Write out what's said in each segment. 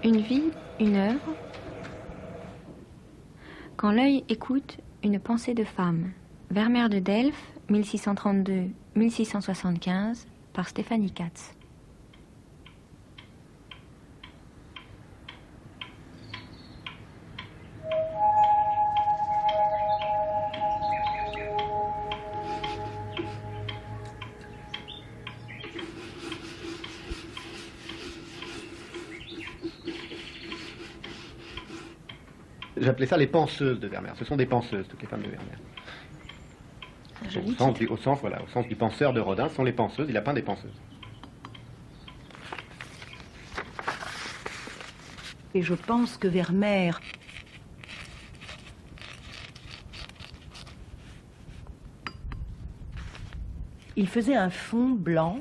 Une vie, une œuvre. Quand l'œil écoute une pensée de femme. Vermeer de Delft, 1632-1675, par Stéphanie Katz. J'appelais ça les penseuses de Vermeer. Ce sont des penseuses, toutes les femmes de Vermeer. Au sens du penseur de Rodin, ce sont les penseuses. Il a peint des penseuses. Et je pense que Vermeer il faisait un fond blanc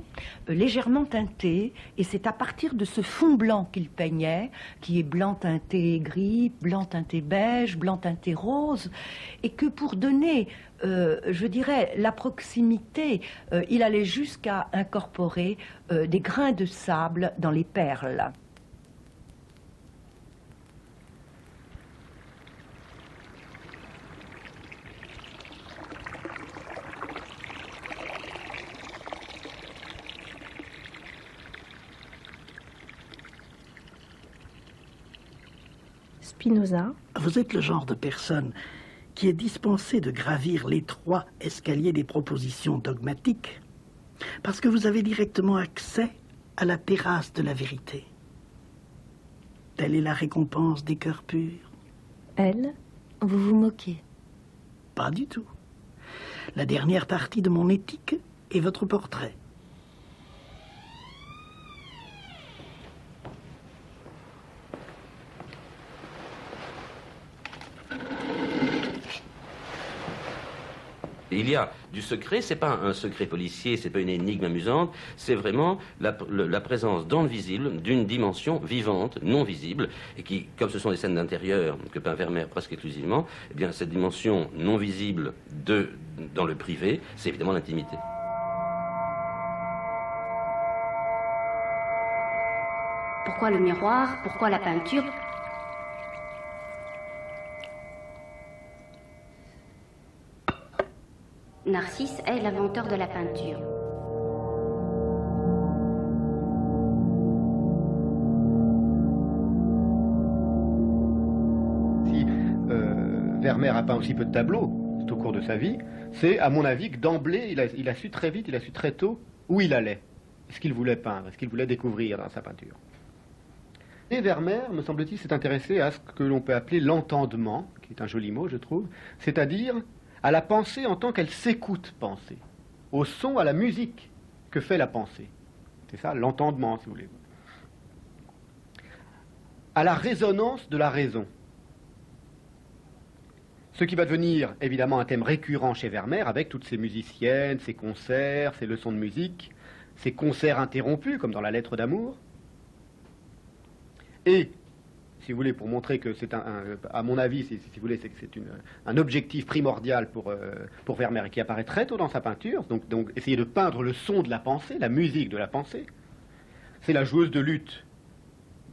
légèrement teinté, et c'est à partir de ce fond blanc qu'il peignait, qui est blanc teinté gris, blanc teinté beige, blanc teinté rose, et que pour donner, je dirais, la proximité, il allait jusqu'à incorporer des grains de sable dans les perles. Spinoza. Vous êtes le genre de personne qui est dispensée de gravir l'étroit escalier des propositions dogmatiques parce que vous avez directement accès à la terrasse de la vérité. Telle est la récompense des cœurs purs. Elle, vous vous moquez. Pas du tout. La dernière partie de mon éthique est votre portrait. Il y a du secret, c'est pas un secret policier, c'est pas une énigme amusante, c'est vraiment la présence dans le visible d'une dimension vivante, non visible, et qui, comme ce sont des scènes d'intérieur que peint Vermeer presque exclusivement, eh bien cette dimension non visible dans le privé, c'est évidemment l'intimité. Pourquoi le miroir? Pourquoi la peinture? Narcisse est l'inventeur de la peinture. Si Vermeer a peint aussi peu de tableaux au cours de sa vie, c'est à mon avis que d'emblée, il a su très vite, il a su très tôt où il allait, ce qu'il voulait peindre, ce qu'il voulait découvrir dans sa peinture. Et Vermeer, me semble-t-il, s'est intéressé à ce que l'on peut appeler l'entendement, qui est un joli mot, je trouve, c'est-à-dire à la pensée en tant qu'elle s'écoute penser, au son, à la musique que fait la pensée. C'est ça, l'entendement, si vous voulez. À la résonance de la raison. Ce qui va devenir évidemment un thème récurrent chez Vermeer, avec toutes ces musiciennes, ses concerts, ses leçons de musique, ses concerts interrompus, comme dans la lettre d'amour. Et si vous voulez, pour montrer que c'est à mon avis, si vous voulez, c'est un objectif primordial pour Vermeer et qui apparaît très tôt dans sa peinture, donc essayer de peindre le son de la pensée, la musique de la pensée, c'est la joueuse de luth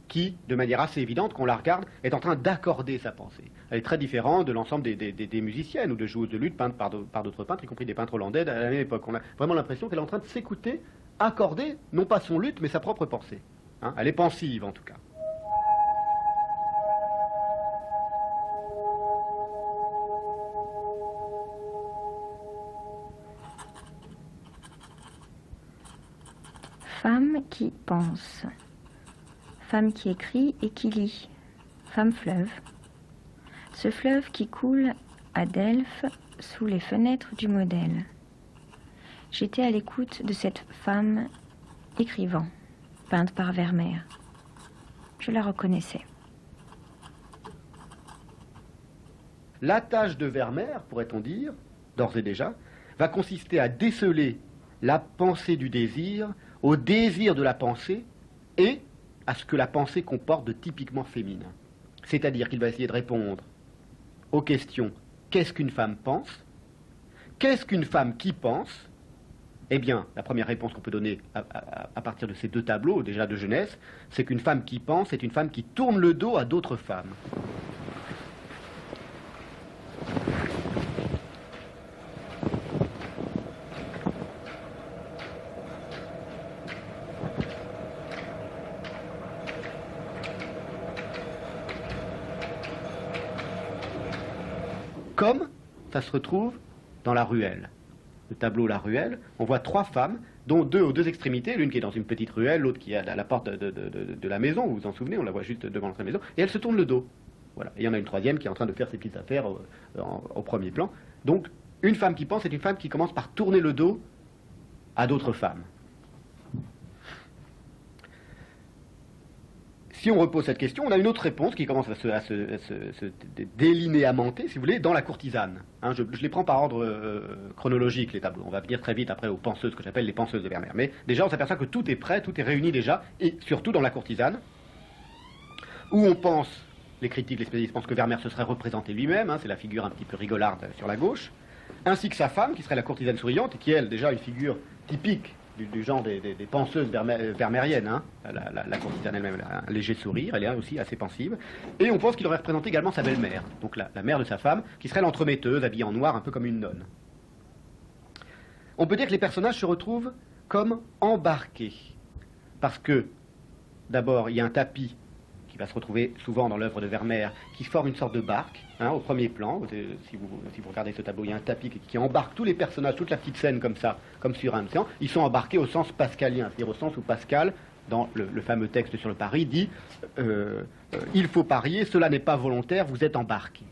qui, de manière assez évidente, qu'on la regarde, est en train d'accorder sa pensée. Elle est très différente de l'ensemble des musiciennes ou de joueuses de luth peintes par d'autres peintres, y compris des peintres hollandais à la même époque. On a vraiment l'impression qu'elle est en train de s'écouter, accorder, non pas son luth, mais sa propre pensée. Hein, elle est pensive, en tout cas. Femme qui pense, femme qui écrit et qui lit, femme fleuve. Ce fleuve qui coule à Delft sous les fenêtres du modèle. J'étais à l'écoute de cette femme écrivant, peinte par Vermeer. Je la reconnaissais. La tâche de Vermeer, pourrait-on dire, d'ores et déjà, va consister à déceler la pensée du désir au désir de la pensée et à ce que la pensée comporte de typiquement féminin. C'est-à-dire qu'il va essayer de répondre aux questions « qu'est-ce qu'une femme pense ? Qu'est-ce qu'une femme qui pense ? Eh bien, la première réponse qu'on peut donner à partir de ces deux tableaux, déjà de jeunesse, c'est qu'une femme qui pense est une femme qui tourne le dos à d'autres femmes. Comme ça se retrouve dans la ruelle. Le tableau La Ruelle, on voit trois femmes, dont deux aux deux extrémités, l'une qui est dans une petite ruelle, l'autre qui est à la porte de la maison, vous vous en souvenez, on la voit juste devant l'entrée de la maison, et elle se tourne le dos. Voilà. Et il y en a une troisième qui est en train de faire ses petites affaires au premier plan. Donc, une femme qui pense est une femme qui commence par tourner le dos à d'autres femmes. Si on repose cette question, on a une autre réponse qui commence à se délinéamenter, si vous voulez, dans la courtisane. Hein, je les prends par ordre chronologique, les tableaux. On va venir très vite après aux penseuses, que j'appelle les penseuses de Vermeer. Mais déjà, on s'aperçoit que tout est prêt, tout est réuni déjà, et surtout dans la courtisane, où on pense, les critiques, les spécialistes pensent que Vermeer se serait représenté lui-même, hein, c'est la figure un petit peu rigolarde sur la gauche, ainsi que sa femme, qui serait la courtisane souriante, et qui, elle, déjà une figure typique du genre des penseuses vermeeriennes, hein. La courtisane elle-même a un léger sourire, elle est aussi assez pensive, et on pense qu'il aurait représenté également sa belle-mère, donc la mère de sa femme, qui serait l'entremetteuse, habillée en noir, un peu comme une nonne. On peut dire que les personnages se retrouvent comme embarqués, parce que, d'abord, il y a un tapis qui va se retrouver souvent dans l'œuvre de Vermeer, qui forme une sorte de barque, hein, au premier plan. Si vous regardez ce tableau, il y a un tapis qui embarque tous les personnages, toute la petite scène comme ça, comme sur un océan. Ils sont embarqués au sens pascalien, c'est-à-dire au sens où Pascal, dans le fameux texte sur le pari, dit il faut parier, cela n'est pas volontaire, vous êtes embarqué.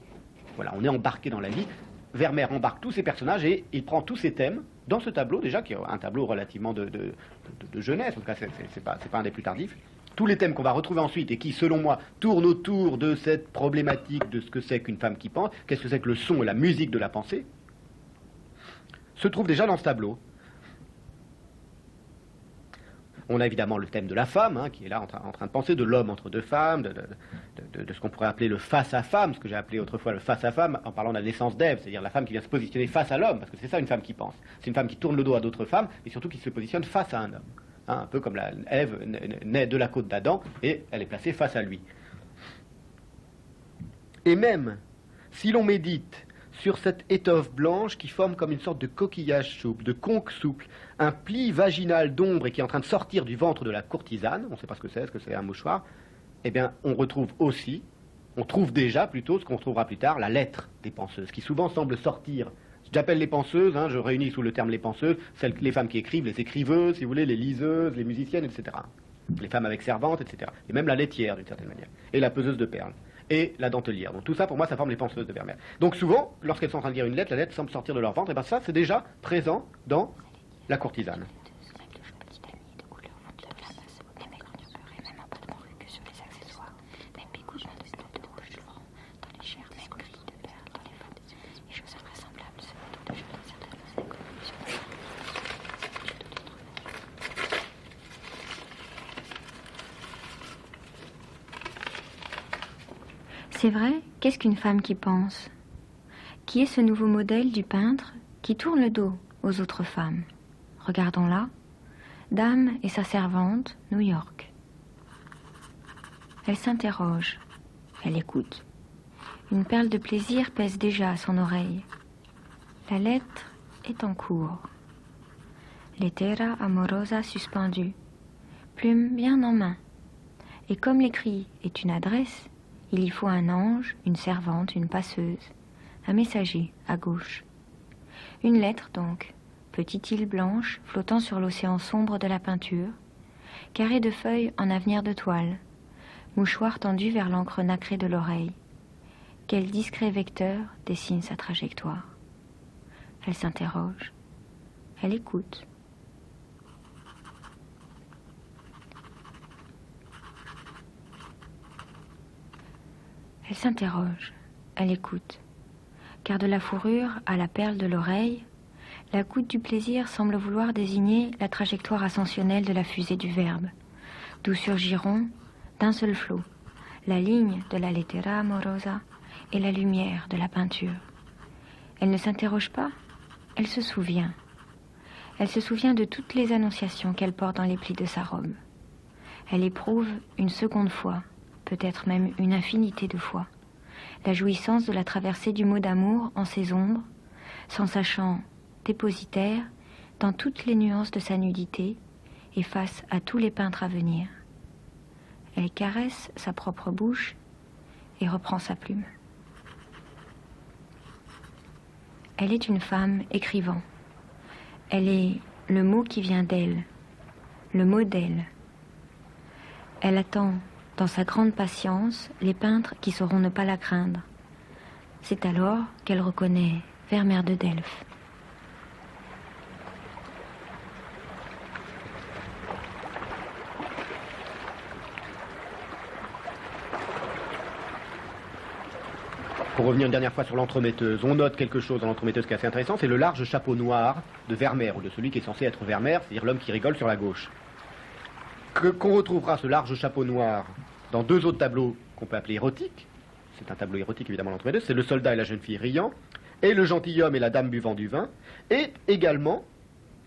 Voilà, on est embarqué dans la vie. Vermeer embarque tous ses personnages et il prend tous ses thèmes dans ce tableau, déjà, qui est un tableau relativement de jeunesse, en tout cas, c'est pas un des plus tardifs. Tous les thèmes qu'on va retrouver ensuite et qui, selon moi, tournent autour de cette problématique de ce que c'est qu'une femme qui pense, qu'est-ce que c'est que le son et la musique de la pensée, se trouvent déjà dans ce tableau. On a évidemment le thème de la femme, hein, qui est là en train de penser, de l'homme entre deux femmes, de ce qu'on pourrait appeler le face-à-femme, ce que j'ai appelé autrefois le face-à-femme, en parlant de la naissance d'Ève, c'est-à-dire la femme qui vient se positionner face à l'homme, parce que c'est ça une femme qui pense. C'est une femme qui tourne le dos à d'autres femmes, et surtout qui se positionne face à un homme. Hein, un peu comme Ève naît de la côte d'Adam, et elle est placée face à lui. Et même si l'on médite sur cette étoffe blanche qui forme comme une sorte de coquillage souple, de conque souple, un pli vaginal d'ombre et qui est en train de sortir du ventre de la courtisane, on ne sait pas ce que c'est un mouchoir, eh bien on retrouve aussi, on trouve déjà plutôt ce qu'on retrouvera plus tard, la lettre des penseuses, qui souvent semble sortir. J'appelle les penseuses, hein, je réunis sous le terme les penseuses, les femmes qui écrivent, les écriveuses, si vous voulez, les liseuses, les musiciennes, etc. Les femmes avec servantes, etc. Et même la laitière, d'une certaine manière. Et la peseuse de perles. Et la dentelière. Donc tout ça, pour moi, ça forme les penseuses de Vermeer. Donc souvent, lorsqu'elles sont en train de lire une lettre, la lettre semble sortir de leur ventre, et bien ça, c'est déjà présent dans la courtisane. C'est vrai, qu'est-ce qu'une femme qui pense? Qui est ce nouveau modèle du peintre qui tourne le dos aux autres femmes? Regardons-la. Dame et sa servante, New York. Elle s'interroge, elle écoute. Une perle de plaisir pèse déjà à son oreille. La lettre est en cours. Lettera amorosa suspendue, plume bien en main. Et comme l'écrit est une adresse, il y faut un ange, une servante, une passeuse, un messager à gauche. Une lettre donc, petite île blanche flottant sur l'océan sombre de la peinture, carré de feuilles en avenir de toile, mouchoir tendu vers l'encre nacrée de l'oreille. Quel discret vecteur dessine sa trajectoire? Elle s'interroge, elle écoute. Elle s'interroge, elle écoute, car de la fourrure à la perle de l'oreille, la goutte du plaisir semble vouloir désigner la trajectoire ascensionnelle de la fusée du verbe, d'où surgiront, d'un seul flot, la ligne de la lettera amorosa et la lumière de la peinture. Elle ne s'interroge pas, elle se souvient. Elle se souvient de toutes les annonciations qu'elle porte dans les plis de sa robe. Elle éprouve une seconde fois, peut-être même une infinité de fois, la jouissance de la traversée du mot d'amour en ses ombres, s'en sachant dépositaire dans toutes les nuances de sa nudité et face à tous les peintres à venir. Elle caresse sa propre bouche et reprend sa plume. Elle est une femme écrivant. Elle est le mot qui vient d'elle, le mot d'elle. Elle attend, dans sa grande patience, les peintres qui sauront ne pas la craindre. C'est alors qu'elle reconnaît Vermeer de Delft. Pour revenir une dernière fois sur l'entremetteuse, on note quelque chose dans l'entremetteuse qui est assez intéressant, c'est le large chapeau noir de Vermeer, ou de celui qui est censé être Vermeer, c'est-à-dire l'homme qui rigole sur la gauche. Qu'on retrouvera ce large chapeau noir dans deux autres tableaux qu'on peut appeler érotiques. C'est un tableau érotique évidemment l'entremetteuse, c'est le soldat et la jeune fille riant, et le gentilhomme et la dame buvant du vin, et également,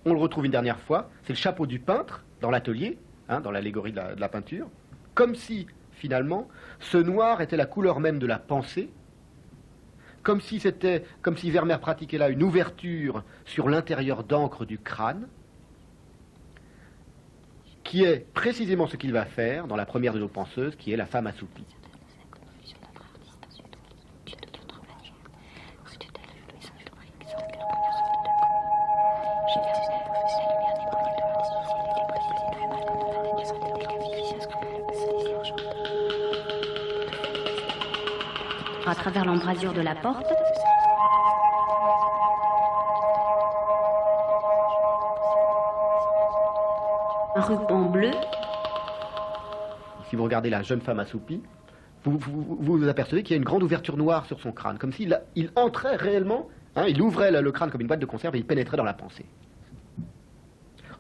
on le retrouve une dernière fois, c'est le chapeau du peintre dans l'atelier, dans l'allégorie de la peinture, comme si, finalement, ce noir était la couleur même de la pensée, comme si Vermeer pratiquait là une ouverture sur l'intérieur d'encre du crâne, qui est précisément ce qu'il va faire dans la première de nos penseuses, qui est la femme assoupie. À travers l'embrasure de la porte, un ruban bleu. Si vous regardez la jeune femme assoupie, vous apercevez qu'il y a une grande ouverture noire sur son crâne, comme s'il entrait réellement, il ouvrait le crâne comme une boîte de conserve et il pénétrait dans la pensée.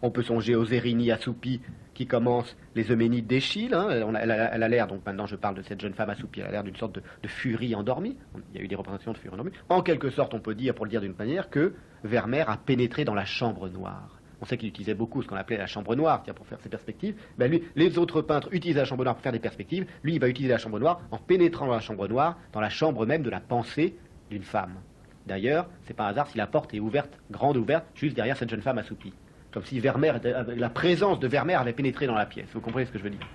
On peut songer aux Érini assoupies qui commencent les Euménides d'Échille. Elle a l'air, donc maintenant je parle de cette jeune femme assoupie, elle a l'air d'une sorte de furie endormie. Il y a eu des représentations de furie endormie. En quelque sorte, on peut dire, pour le dire d'une manière, que Vermeer a pénétré dans la chambre noire. On sait qu'il utilisait beaucoup ce qu'on appelait la chambre noire, pour faire ses perspectives. Lui, les autres peintres utilisaient la chambre noire pour faire des perspectives. Lui, il va utiliser la chambre noire en pénétrant dans la chambre noire, dans la chambre même de la pensée d'une femme. D'ailleurs, c'est pas un hasard si la porte est ouverte, grande ouverte, juste derrière cette jeune femme assoupie. Comme si la présence de Vermeer avait pénétré dans la pièce. Vous comprenez ce que je veux dire ?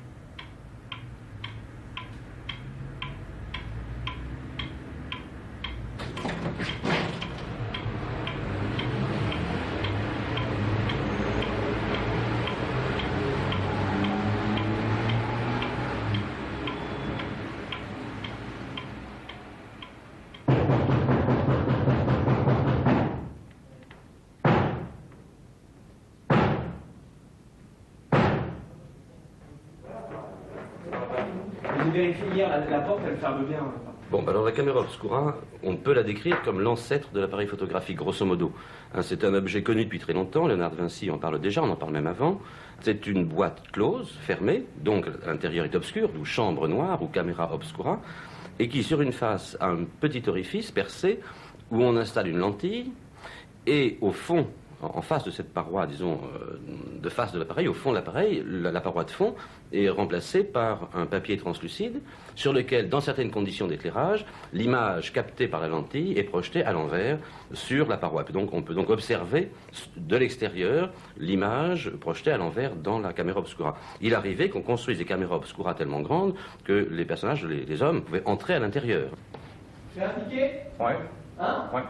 Vérifiez hier, la porte, elle ferme bien. Bon, alors la caméra obscura, on peut la décrire comme l'ancêtre de l'appareil photographique, grosso modo. C'est un objet connu depuis très longtemps, Léonard de Vinci en parle déjà, on en parle même avant. C'est une boîte close, fermée, donc l'intérieur est obscur, d'où chambre noire ou caméra obscura, et qui sur une face a un petit orifice percé où on installe une lentille, et au fond, en face de cette paroi, disons, de face de l'appareil, au fond de l'appareil, la paroi de fond est remplacée par un papier translucide sur lequel, dans certaines conditions d'éclairage, l'image captée par la lentille est projetée à l'envers sur la paroi. Donc, on peut donc observer de l'extérieur l'image projetée à l'envers dans la caméra obscura. Il arrivait qu'on construise des caméras obscura tellement grandes que les personnages, les hommes, pouvaient entrer à l'intérieur. C'est indiqué ? Ouais. Hein ? Ouais.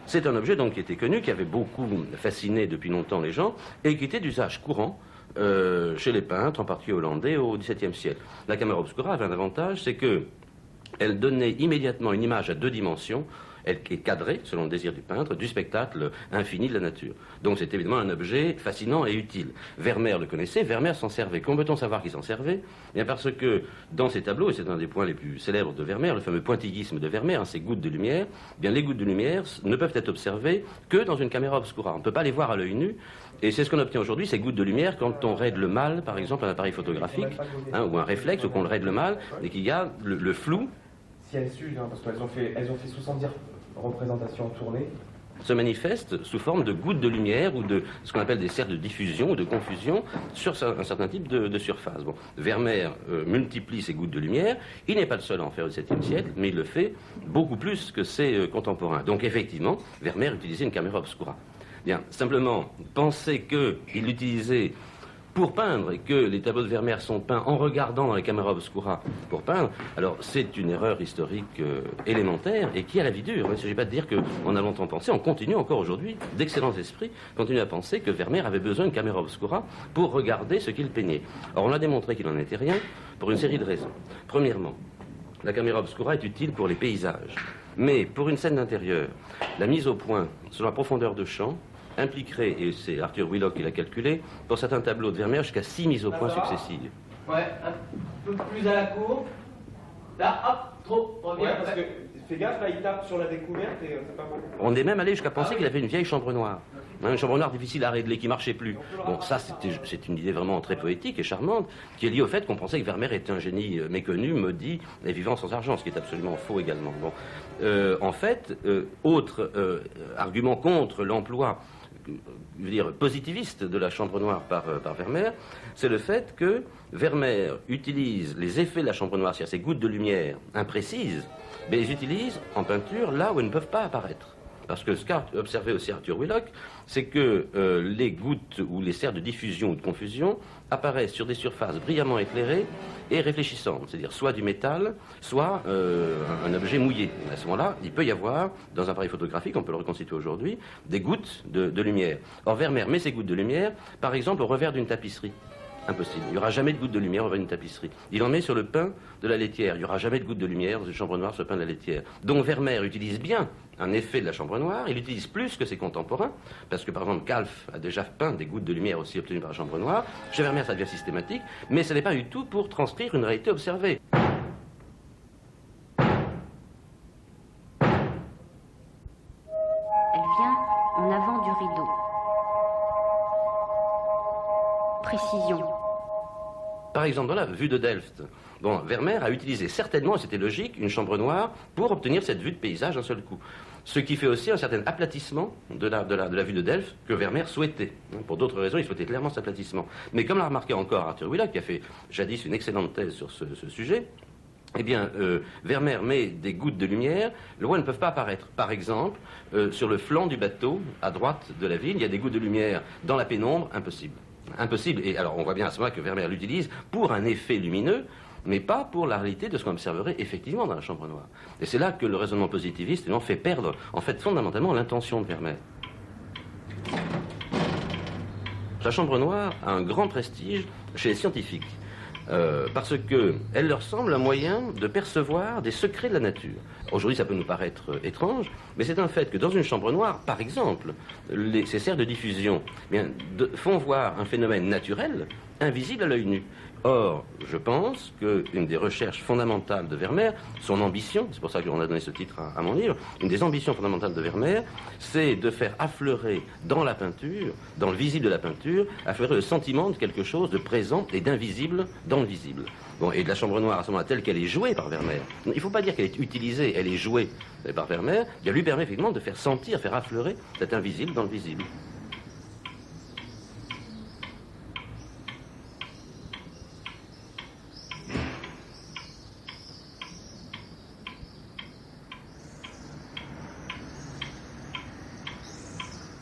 C'est un objet donc qui était connu, qui avait beaucoup fasciné depuis longtemps les gens, et qui était d'usage courant chez les peintres, en particulier hollandais, au XVIIe siècle. La caméra obscura avait un avantage, c'est qu'elle donnait immédiatement une image à deux dimensions, elle est cadrée, selon le désir du peintre, du spectacle infini de la nature. Donc c'est évidemment un objet fascinant et utile. Vermeer le connaissait, Vermeer s'en servait. Comment peut-on savoir qu'il s'en servait ? Bien parce que dans ses tableaux, et c'est un des points les plus célèbres de Vermeer, le fameux pointillisme de Vermeer, ces gouttes de lumière, bien les gouttes de lumière ne peuvent être observées que dans une caméra obscura. On ne peut pas les voir à l'œil nu, et c'est ce qu'on obtient aujourd'hui, ces gouttes de lumière, quand on règle mal, par exemple, un appareil photographique, ou un réflexe, ou qu'on le règle mal, et qu'il y a le flou elles suivent, hein, parce qu'elles ont fait 70 représentations en tournée. Se manifestent sous forme de gouttes de lumière ou de ce qu'on appelle des cercles de diffusion ou de confusion sur un certain type de surface. Bon, Vermeer multiplie ces gouttes de lumière. Il n'est pas le seul à en faire au XVIIe siècle, mais il le fait beaucoup plus que ses contemporains. Donc effectivement, Vermeer utilisait une caméra obscura. Bien, simplement, penser qu'il l'utilisait pour peindre et que les tableaux de Vermeer sont peints en regardant dans les caméras obscura pour peindre, alors c'est une erreur historique élémentaire et qui a la vie dure. Il ne s'agit pas de dire qu'on a longtemps pensé, on continue encore aujourd'hui, d'excellents esprits continuent à penser que Vermeer avait besoin d'une caméra obscura pour regarder ce qu'il peignait. Or on a démontré qu'il n'en était rien pour une série de raisons. Premièrement, la caméra obscura est utile pour les paysages, mais pour une scène d'intérieur, la mise au point sur la profondeur de champ impliquerait, et c'est Arthur Wheelock qui l'a calculé, pour certains tableaux de Vermeer jusqu'à 6 mises au point successives. Ouais, un peu plus à la cour. Là, hop, trop, reviens. Ouais, parce que, fais gaffe, là, il tape sur la découverte et c'est pas bon. On est même allé jusqu'à penser qu'il avait une vieille chambre noire. Une chambre noire difficile à régler, qui marchait plus. Bon, ça, c'est une idée vraiment très poétique et charmante, qui est liée au fait qu'on pensait que Vermeer était un génie méconnu, maudit et vivant sans argent, ce qui est absolument faux également. Bon. En fait, autre argument contre l'emploi je veux dire, positiviste de la chambre noire par Vermeer, c'est le fait que Vermeer utilise les effets de la chambre noire, c'est-à-dire ces gouttes de lumière imprécises, mais les utilise en peinture là où elles ne peuvent pas apparaître. Parce que ce qu'a observé aussi Arthur Wheelock, c'est que les gouttes ou les cercles de diffusion ou de confusion apparaissent sur des surfaces brillamment éclairées et réfléchissantes, c'est-à-dire soit du métal, soit un objet mouillé. À ce moment-là, il peut y avoir, dans un appareil photographique, on peut le reconstituer aujourd'hui, des gouttes de lumière. Or, Vermeer met ces gouttes de lumière, par exemple, au revers d'une tapisserie. Impossible. Il n'y aura jamais de gouttes de lumière au revers d'une tapisserie. Il en met sur le pain de la laitière. Il n'y aura jamais de gouttes de lumière dans une chambre noire sur le pain de la laitière. Donc Vermeer utilise bien un effet de la chambre noire. Il utilise plus que ses contemporains, parce que par exemple Kalf a déjà peint des gouttes de lumière aussi obtenues par la chambre noire. Chez Vermeer, ça devient systématique, mais ce n'est pas du tout pour transcrire une réalité observée. Elle vient en avant du rideau. Précision. Par exemple, dans la vue de Delft, bon, Vermeer a utilisé certainement, et c'était logique, une chambre noire pour obtenir cette vue de paysage d'un seul coup. Ce qui fait aussi un certain aplatissement de la vue de Delft que Vermeer souhaitait. Pour d'autres raisons, il souhaitait clairement cet aplatissement. Mais comme l'a remarqué encore Arthur Wheelock, qui a fait jadis une excellente thèse sur ce sujet, eh bien, Vermeer met des gouttes de lumière là où elles ne peuvent pas apparaître. Par exemple, sur le flanc du bateau, à droite de la ville, il y a des gouttes de lumière dans la pénombre, impossible. Impossible. Et alors, on voit bien à ce moment-là que Vermeer l'utilise pour un effet lumineux, mais pas pour la réalité de ce qu'on observerait effectivement dans la chambre noire. Et c'est là que le raisonnement positiviste fait perdre, en fait, fondamentalement, l'intention de Vermeer. La chambre noire a un grand prestige chez les scientifiques, parce qu'elle leur semble un moyen de percevoir des secrets de la nature. Aujourd'hui, ça peut nous paraître étrange, mais c'est un fait que dans une chambre noire, par exemple, ces cercles de diffusion font voir un phénomène naturel invisible à l'œil nu. Or, je pense qu'une des recherches fondamentales de Vermeer, son ambition, c'est pour ça qu'on a donné ce titre à mon livre, une des ambitions fondamentales de Vermeer, c'est de faire affleurer dans la peinture, dans le visible de la peinture, affleurer le sentiment de quelque chose de présent et d'invisible dans le visible. Bon, et de la chambre noire, à ce moment-là, telle qu'elle est jouée par Vermeer, il ne faut pas dire qu'elle est utilisée, elle est jouée par Vermeer, elle lui permet effectivement de faire sentir, faire affleurer cet invisible dans le visible.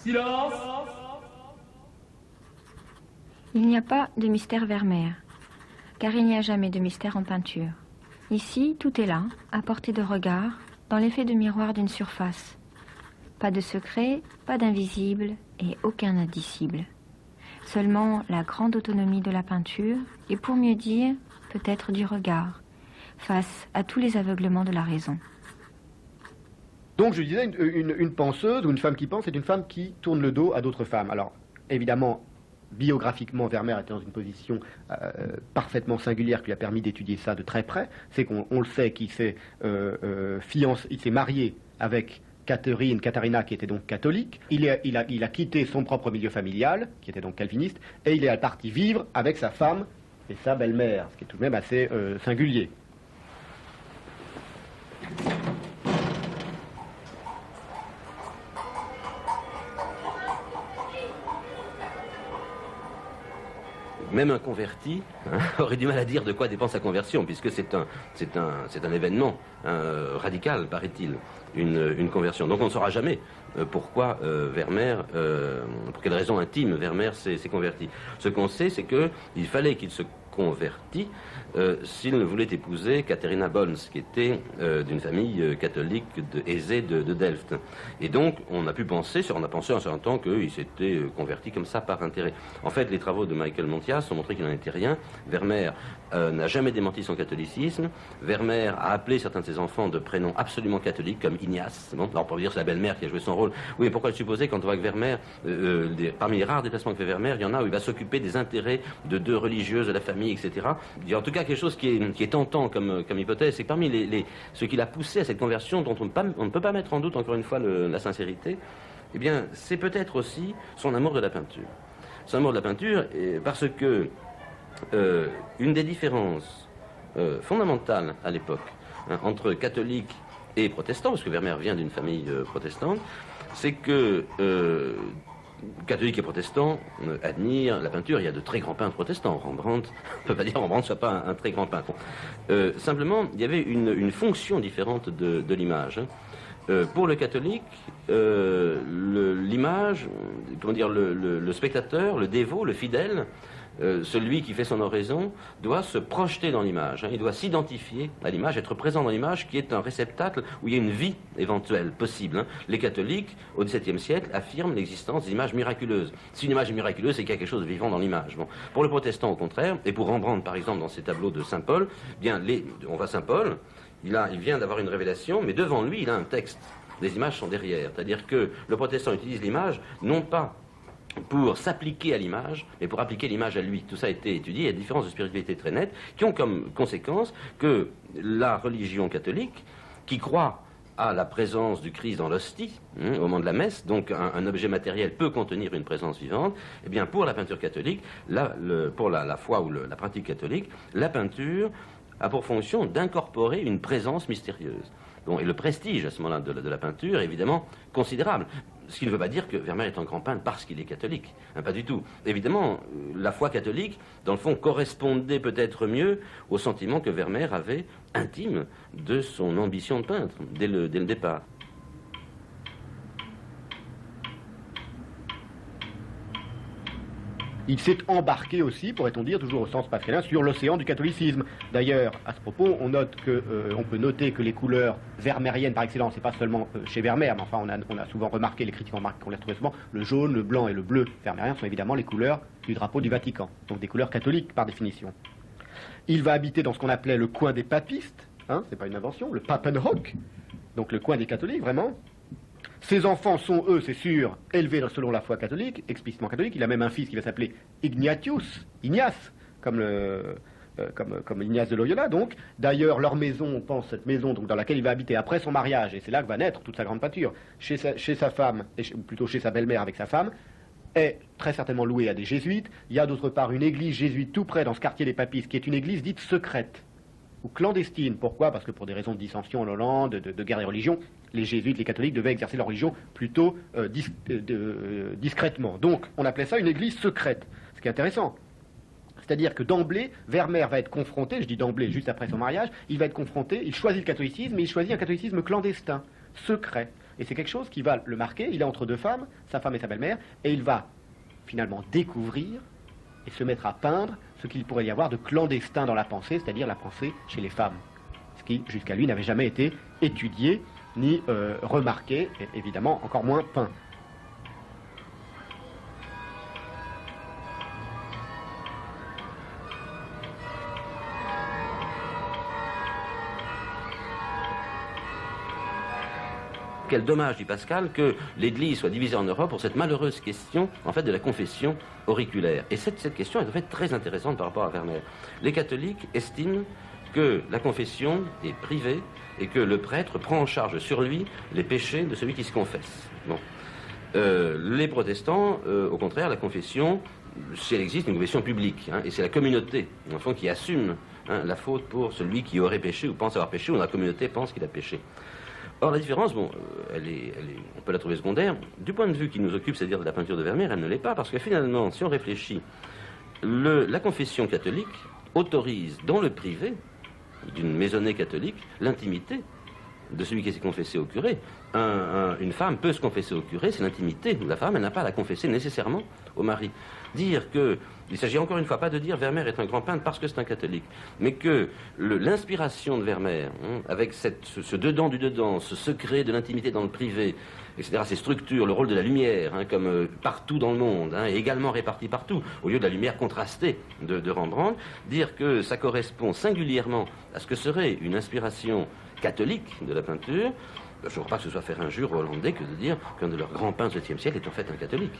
Silence. Il n'y a pas de mystère Vermeer, car il n'y a jamais de mystère en peinture. Ici, tout est là, à portée de regard, dans l'effet de miroir d'une surface. Pas de secret, pas d'invisible et aucun indicible. Seulement la grande autonomie de la peinture, et pour mieux dire, peut-être du regard, face à tous les aveuglements de la raison. Donc je disais, une penseuse ou une femme qui pense, c'est une femme qui tourne le dos à d'autres femmes. Alors, évidemment, biographiquement, Vermeer était dans une position parfaitement singulière qui lui a permis d'étudier ça de très près. C'est qu'on le sait qu'il s'est marié avec Katharina, qui était donc catholique. Il a quitté son propre milieu familial, qui était donc calviniste, et il est parti vivre avec sa femme et sa belle-mère, ce qui est tout de même assez singulier. même un converti aurait du mal à dire de quoi dépend sa conversion, puisque c'est un événement radical, paraît-il, une conversion. Donc on ne saura jamais pourquoi Vermeer, pour quelle raison intime Vermeer s'est converti. Ce qu'on sait, c'est qu'il fallait qu'il se convertît s'il ne voulait épouser Katharina Bolz, qui était d'une famille catholique aisée de Delft. Et donc, on a pensé un certain temps qu'il s'était converti comme ça par intérêt. En fait, les travaux de Michael Montias ont montré qu'il n'en était rien. Vermeer n'a jamais démenti son catholicisme. Vermeer a appelé certains de ses enfants de prénoms absolument catholiques, comme Ignace. Bon, alors, on peut dire que c'est la belle-mère qui a joué son rôle. Oui, mais pourquoi le supposer quand on voit que Vermeer, parmi les rares déplacements que fait Vermeer, il y en a où il va s'occuper des intérêts de deux religieuses, de la famille, etc. Il y a en tout cas quelque chose qui est tentant comme hypothèse, c'est que parmi ce qui l'a poussé à cette conversion, dont on ne peut pas mettre en doute, encore une fois, la sincérité, eh bien, c'est peut-être aussi son amour de la peinture. Son amour de la peinture, parce que une des différences fondamentales à l'époque entre catholiques et protestants, parce que Vermeer vient d'une famille protestante, c'est que catholiques et protestants admirent la peinture. Il y a de très grands peintres protestants. Rembrandt, on ne peut pas dire que Rembrandt ne soit pas un très grand peintre. Simplement, il y avait une fonction différente de l'image. Pour le catholique, l'image, comment dire, le spectateur, le dévot, le fidèle, celui qui fait son oraison doit se projeter dans l'image, il doit s'identifier à l'image, être présent dans l'image qui est un réceptacle où il y a une vie éventuelle, possible. Les catholiques, au XVIIe siècle, affirment l'existence d'images miraculeuses. Si une image est miraculeuse, c'est qu'il y a quelque chose de vivant dans l'image. Bon. Pour le protestant, au contraire, et pour Rembrandt, par exemple, dans ses tableaux de Saint-Paul, on voit Saint-Paul, il vient d'avoir une révélation, mais devant lui, il a un texte. Les images sont derrière. C'est-à-dire que le protestant utilise l'image, non pas pour s'appliquer à l'image, mais pour appliquer l'image à lui. Tout ça a été étudié, il y a des différences de spiritualité très nettes, qui ont comme conséquence que la religion catholique, qui croit à la présence du Christ dans l'hostie, au moment de la messe, donc un objet matériel peut contenir une présence vivante, eh bien pour la peinture catholique, pour la foi ou la pratique catholique, la peinture a pour fonction d'incorporer une présence mystérieuse. Bon, et le prestige à ce moment-là de la peinture est évidemment considérable. Ce qui ne veut pas dire que Vermeer est un grand peintre parce qu'il est catholique. Pas du tout. Évidemment, la foi catholique, dans le fond, correspondait peut-être mieux au sentiment que Vermeer avait intime de son ambition de peintre dès le départ. Il s'est embarqué aussi, pourrait-on dire, toujours au sens pascalien, sur l'océan du catholicisme. D'ailleurs, à ce propos, on peut noter que les couleurs vermeeriennes par excellence, c'est pas seulement chez Vermeer, mais enfin on a souvent remarqué, les critiques ont remarqué qu'on les retrouvait souvent, le jaune, le blanc et le bleu vermeerien sont évidemment les couleurs du drapeau du Vatican, donc des couleurs catholiques par définition. Il va habiter dans ce qu'on appelait le coin des papistes, c'est pas une invention, le Papenhoek, donc le coin des catholiques, vraiment. Ses enfants sont, eux, c'est sûr, élevés selon la foi catholique, explicitement catholique. Il a même un fils qui va s'appeler Ignace, comme Ignace de Loyola, donc. D'ailleurs, leur maison, on pense, cette maison donc, dans laquelle il va habiter après son mariage, et c'est là que va naître toute sa grande peinture, chez sa femme, ou plutôt chez sa belle-mère avec sa femme, est très certainement louée à des jésuites. Il y a d'autre part une église jésuite tout près dans ce quartier des Papistes, qui est une église dite secrète, ou clandestine. Pourquoi? Parce que pour des raisons de dissension en Hollande, de guerre des religions, les jésuites, les catholiques devaient exercer leur religion plutôt discrètement. Donc, on appelait ça une église secrète, ce qui est intéressant. C'est-à-dire que d'emblée, Vermeer va être confronté, je dis d'emblée, juste après son mariage, il va être confronté, il choisit le catholicisme, mais il choisit un catholicisme clandestin, secret. Et c'est quelque chose qui va le marquer. Il est entre deux femmes, sa femme et sa belle-mère, et il va finalement découvrir et se mettre à peindre ce qu'il pourrait y avoir de clandestin dans la pensée, c'est-à-dire la pensée chez les femmes. Ce qui, jusqu'à lui, n'avait jamais été étudié, ni remarqué, et évidemment encore moins peint. Quel dommage, dit Pascal, que l'Église soit divisée en Europe pour cette malheureuse question, en fait, de la confession auriculaire. Et cette question est en fait très intéressante par rapport à Vermeer. Les catholiques estiment que la confession est privée et que le prêtre prend en charge sur lui les péchés de celui qui se confesse. Bon. Les protestants, au contraire, la confession, si elle existe, une confession publique, et c'est la communauté, en fond, qui assume la faute pour celui qui aurait péché ou pense avoir péché, ou la communauté pense qu'il a péché. Or, la différence, bon, on peut la trouver secondaire. Du point de vue qui nous occupe, c'est-à-dire de la peinture de Vermeer, elle ne l'est pas, parce que finalement, si on réfléchit, la confession catholique autorise dans le privé d'une maisonnée catholique l'intimité de celui qui s'est confessé au curé. Une femme peut se confesser au curé, c'est l'intimité de la femme, elle n'a pas à la confesser nécessairement au mari. Dire que, il s'agit encore une fois pas de dire Vermeer est un grand peintre parce que c'est un catholique, mais que l'inspiration de Vermeer, avec ce dedans du dedans, ce secret de l'intimité dans le privé, etc., ces structures, le rôle de la lumière, comme partout dans le monde, et également réparti partout, au lieu de la lumière contrastée de Rembrandt, dire que ça correspond singulièrement à ce que serait une inspiration catholique de la peinture, je ne crois pas que ce soit faire injure aux Hollandais que de dire qu'un de leurs grands peintres du XVIIe siècle est en fait un catholique.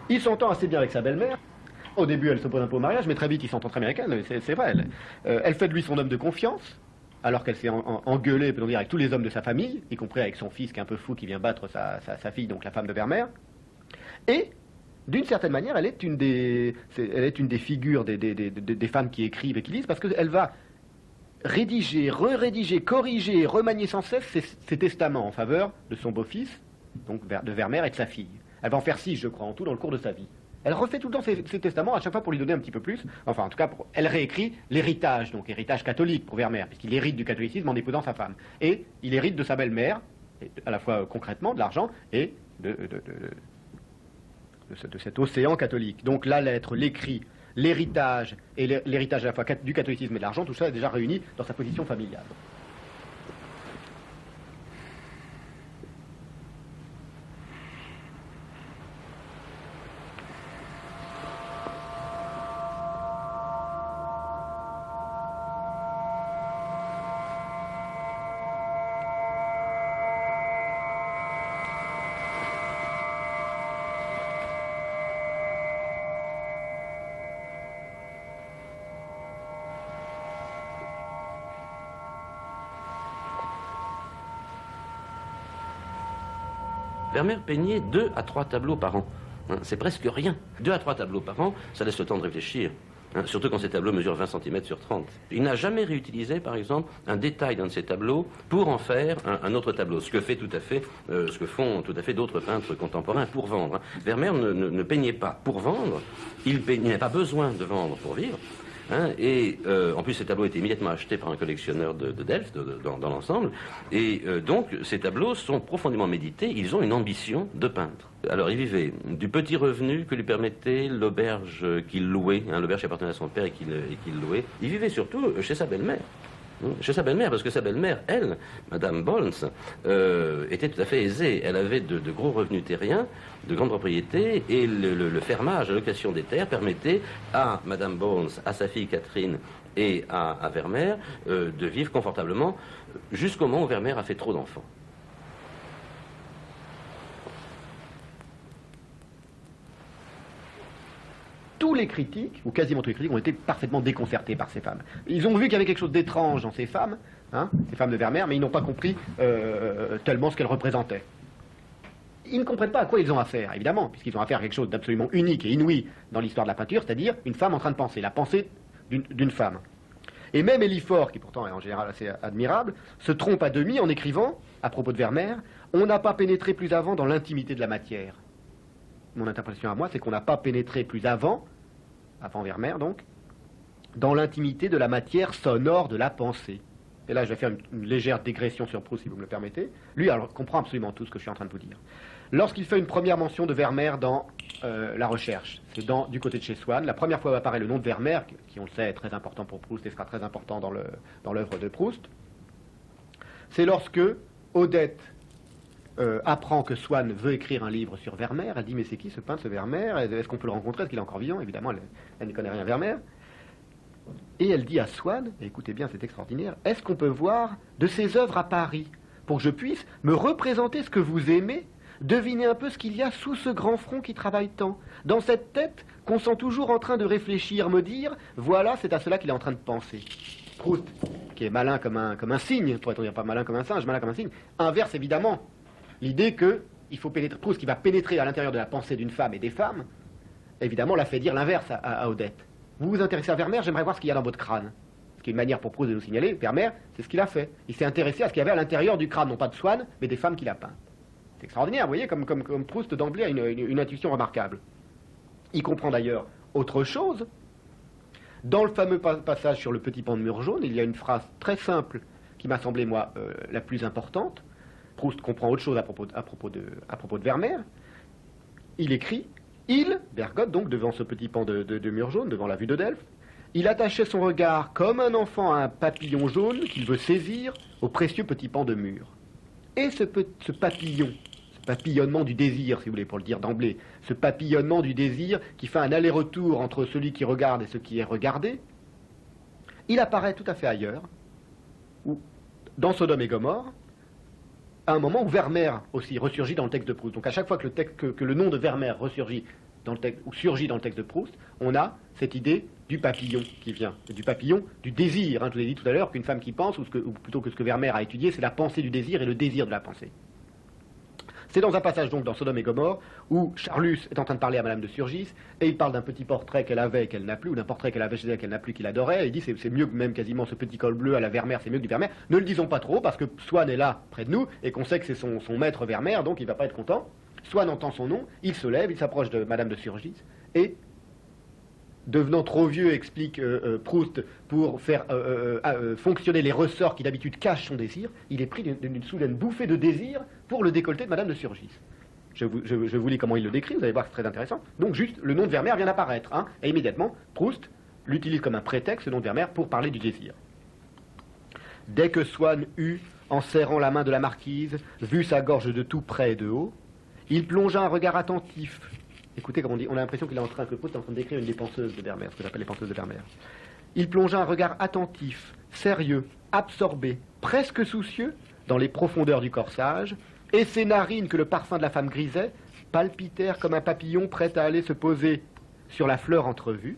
Il s'entend assez bien avec sa belle-mère. Au début, elle s'oppose un peu au mariage, mais très vite, il s'entend très bien avec elle. C'est vrai. Elle fait de lui son homme de confiance, alors qu'elle s'est engueulée, peut-on dire, avec tous les hommes de sa famille, y compris avec son fils qui est un peu fou, qui vient battre sa fille, donc la femme de Vermeer. Et, d'une certaine manière, elle est une des figures des femmes qui écrivent et qui lisent, parce qu'elle va rédiger, re-rédiger, corriger, remanier sans cesse ses testaments en faveur de son beau-fils, donc de Vermeer et de sa fille. Elle va en faire 6, je crois, en tout, dans le cours de sa vie. Elle refait tout le temps ses testaments, à chaque fois pour lui donner un petit peu plus. Enfin, en tout cas, elle réécrit l'héritage, donc héritage catholique pour Vermeer, puisqu'il hérite du catholicisme en épousant sa femme. Et il hérite de sa belle-mère, à la fois concrètement de l'argent, et de cet océan catholique. Donc la lettre, l'écrit, l'héritage, et l'héritage à la fois du catholicisme et de l'argent, tout ça est déjà réuni dans sa position familiale. Vermeer peignait 2 à 3 tableaux par an. C'est presque rien. 2 à 3 tableaux par an, ça laisse le temps de réfléchir. Surtout quand ces tableaux mesurent 20 cm sur 30. Il n'a jamais réutilisé, par exemple, un détail d'un de ces tableaux pour en faire un autre tableau. Ce que font tout à fait d'autres peintres contemporains pour vendre. Vermeer ne peignait pas pour vendre. Il n'avait pas besoin de vendre pour vivre. En plus, ces tableaux étaient immédiatement achetés par un collectionneur de Delft dans l'ensemble. Et donc, ces tableaux sont profondément médités. Ils ont une ambition de peintre. Alors, il vivait du petit revenu que lui permettait l'auberge qu'il louait, l'auberge qui appartenait à son père et qu'il louait. Il vivait surtout chez sa belle-mère. Chez sa belle-mère, parce que sa belle-mère, elle, Madame Bolns, était tout à fait aisée. Elle avait de gros revenus terriens, de grandes propriétés, et le fermage, la location des terres permettait à Madame Bolns, à sa fille Catherine et à Vermeer de vivre confortablement jusqu'au moment où Vermeer a fait trop d'enfants. Tous les critiques, ou quasiment tous les critiques, ont été parfaitement déconcertés par ces femmes. Ils ont vu qu'il y avait quelque chose d'étrange dans ces femmes de Vermeer, mais ils n'ont pas compris tellement ce qu'elles représentaient. Ils ne comprennent pas à quoi ils ont affaire, évidemment, puisqu'ils ont affaire à quelque chose d'absolument unique et inouï dans l'histoire de la peinture, c'est-à-dire une femme en train de penser, la pensée d'une femme. Et même Élie Faure, qui pourtant est en général assez admirable, se trompe à demi en écrivant, à propos de Vermeer, « On n'a pas pénétré plus avant dans l'intimité de la matière ». Mon interprétation à moi, c'est qu'on n'a pas pénétré plus avant Vermeer donc, dans l'intimité de la matière sonore de la pensée. Et là, je vais faire une légère dégression sur Proust, si vous me le permettez. Lui, alors, comprend absolument tout ce que je suis en train de vous dire. Lorsqu'il fait une première mention de Vermeer dans La Recherche, c'est du côté de chez Swann, la première fois où apparaît le nom de Vermeer, qui on le sait est très important pour Proust et sera très important dans l'œuvre de Proust, c'est lorsque Odette apprend que Swann veut écrire un livre sur Vermeer. Elle dit, mais c'est qui ce peintre, ce Vermeer? Est-ce qu'on peut le rencontrer? Est-ce qu'il est encore vivant? Évidemment, elle ne connaît rien Vermeer. Et elle dit à Swann, et écoutez bien, c'est extraordinaire, est-ce qu'on peut voir de ses œuvres à Paris, pour que je puisse me représenter ce que vous aimez, deviner un peu ce qu'il y a sous ce grand front qui travaille tant, dans cette tête qu'on sent toujours en train de réfléchir, me dire, voilà, c'est à cela qu'il est en train de penser. Proust, qui est malin comme un cygne, pourrait-on dire pas malin comme un singe, malin comme un cygne, inverse évidemment l'idée qu'il faut pénétrer, Proust qui va pénétrer à l'intérieur de la pensée d'une femme et des femmes, évidemment, l'a fait dire l'inverse à Odette. Vous vous intéressez à Vermeer, j'aimerais voir ce qu'il y a dans votre crâne. Ce qui est une manière pour Proust de nous signaler, Vermeer, c'est ce qu'il a fait. Il s'est intéressé à ce qu'il y avait à l'intérieur du crâne, non pas de Swann, mais des femmes qu'il a peintes. C'est extraordinaire, vous voyez, comme Proust d'emblée a une intuition remarquable. Il comprend d'ailleurs autre chose. Dans le fameux passage sur le petit pan de mur jaune, il y a une phrase très simple qui m'a semblé, moi, la plus importante. Proust comprend autre chose à propos de Vermeer. Il écrit, Bergotte, donc, devant ce petit pan de mur jaune, devant la vue de Delphes, il attachait son regard comme un enfant à un papillon jaune qu'il veut saisir au précieux petit pan de mur. Et ce papillon, ce papillonnement du désir, si vous voulez, pour le dire d'emblée, ce papillonnement du désir qui fait un aller-retour entre celui qui regarde et ce qui est regardé, il apparaît tout à fait ailleurs, ou dans Sodome et Gomorrhe, à un moment où Vermeer aussi ressurgit dans le texte de Proust. Donc à chaque fois que le nom de Vermeer ressurgit dans le texte, ou surgit dans le texte de Proust, on a cette idée du papillon qui vient, du papillon du désir. Je vous ai dit tout à l'heure qu'une femme qui pense, ou plutôt que ce que Vermeer a étudié, c'est la pensée du désir et le désir de la pensée. C'est dans un passage donc dans Sodome et Gomorre où Charlus est en train de parler à Madame de Surgis et il parle d'un petit portrait qu'elle avait et qu'elle n'a plus, ou d'un portrait qu'elle avait chez elle qu'elle n'a plus, qu'il adorait, et il dit c'est mieux que même quasiment ce petit col bleu à la Vermeer, c'est mieux que du Vermeer. Ne le disons pas trop parce que Swann est là près de nous et qu'on sait que c'est son maître Vermeer, donc il ne va pas être content. Swann entend son nom, il se lève, il s'approche de Madame de Surgis et, devenant trop vieux, explique Proust, pour faire fonctionner les ressorts qui d'habitude cachent son désir, il est pris d'une soudaine bouffée de désir pour le décolleté de Madame de Surgis. Je vous lis comment il le décrit, vous allez voir que c'est très intéressant. Donc juste, le nom de Vermeer vient d'apparaître, et immédiatement, Proust l'utilise comme un prétexte, ce nom de Vermeer, pour parler du désir. Dès que Swann eut, en serrant la main de la marquise, vu sa gorge de tout près et de haut, il plongea un regard attentif. Écoutez, comme on dit, on a l'impression que Proust est en train de décrire une des penseuses de Vermeer, ce que j'appelle les penseuses de Vermeer. Il plongea un regard attentif, sérieux, absorbé, presque soucieux, dans les profondeurs du corsage, et ses narines, que le parfum de la femme grisait, palpitèrent comme un papillon prêt à aller se poser sur la fleur entrevue.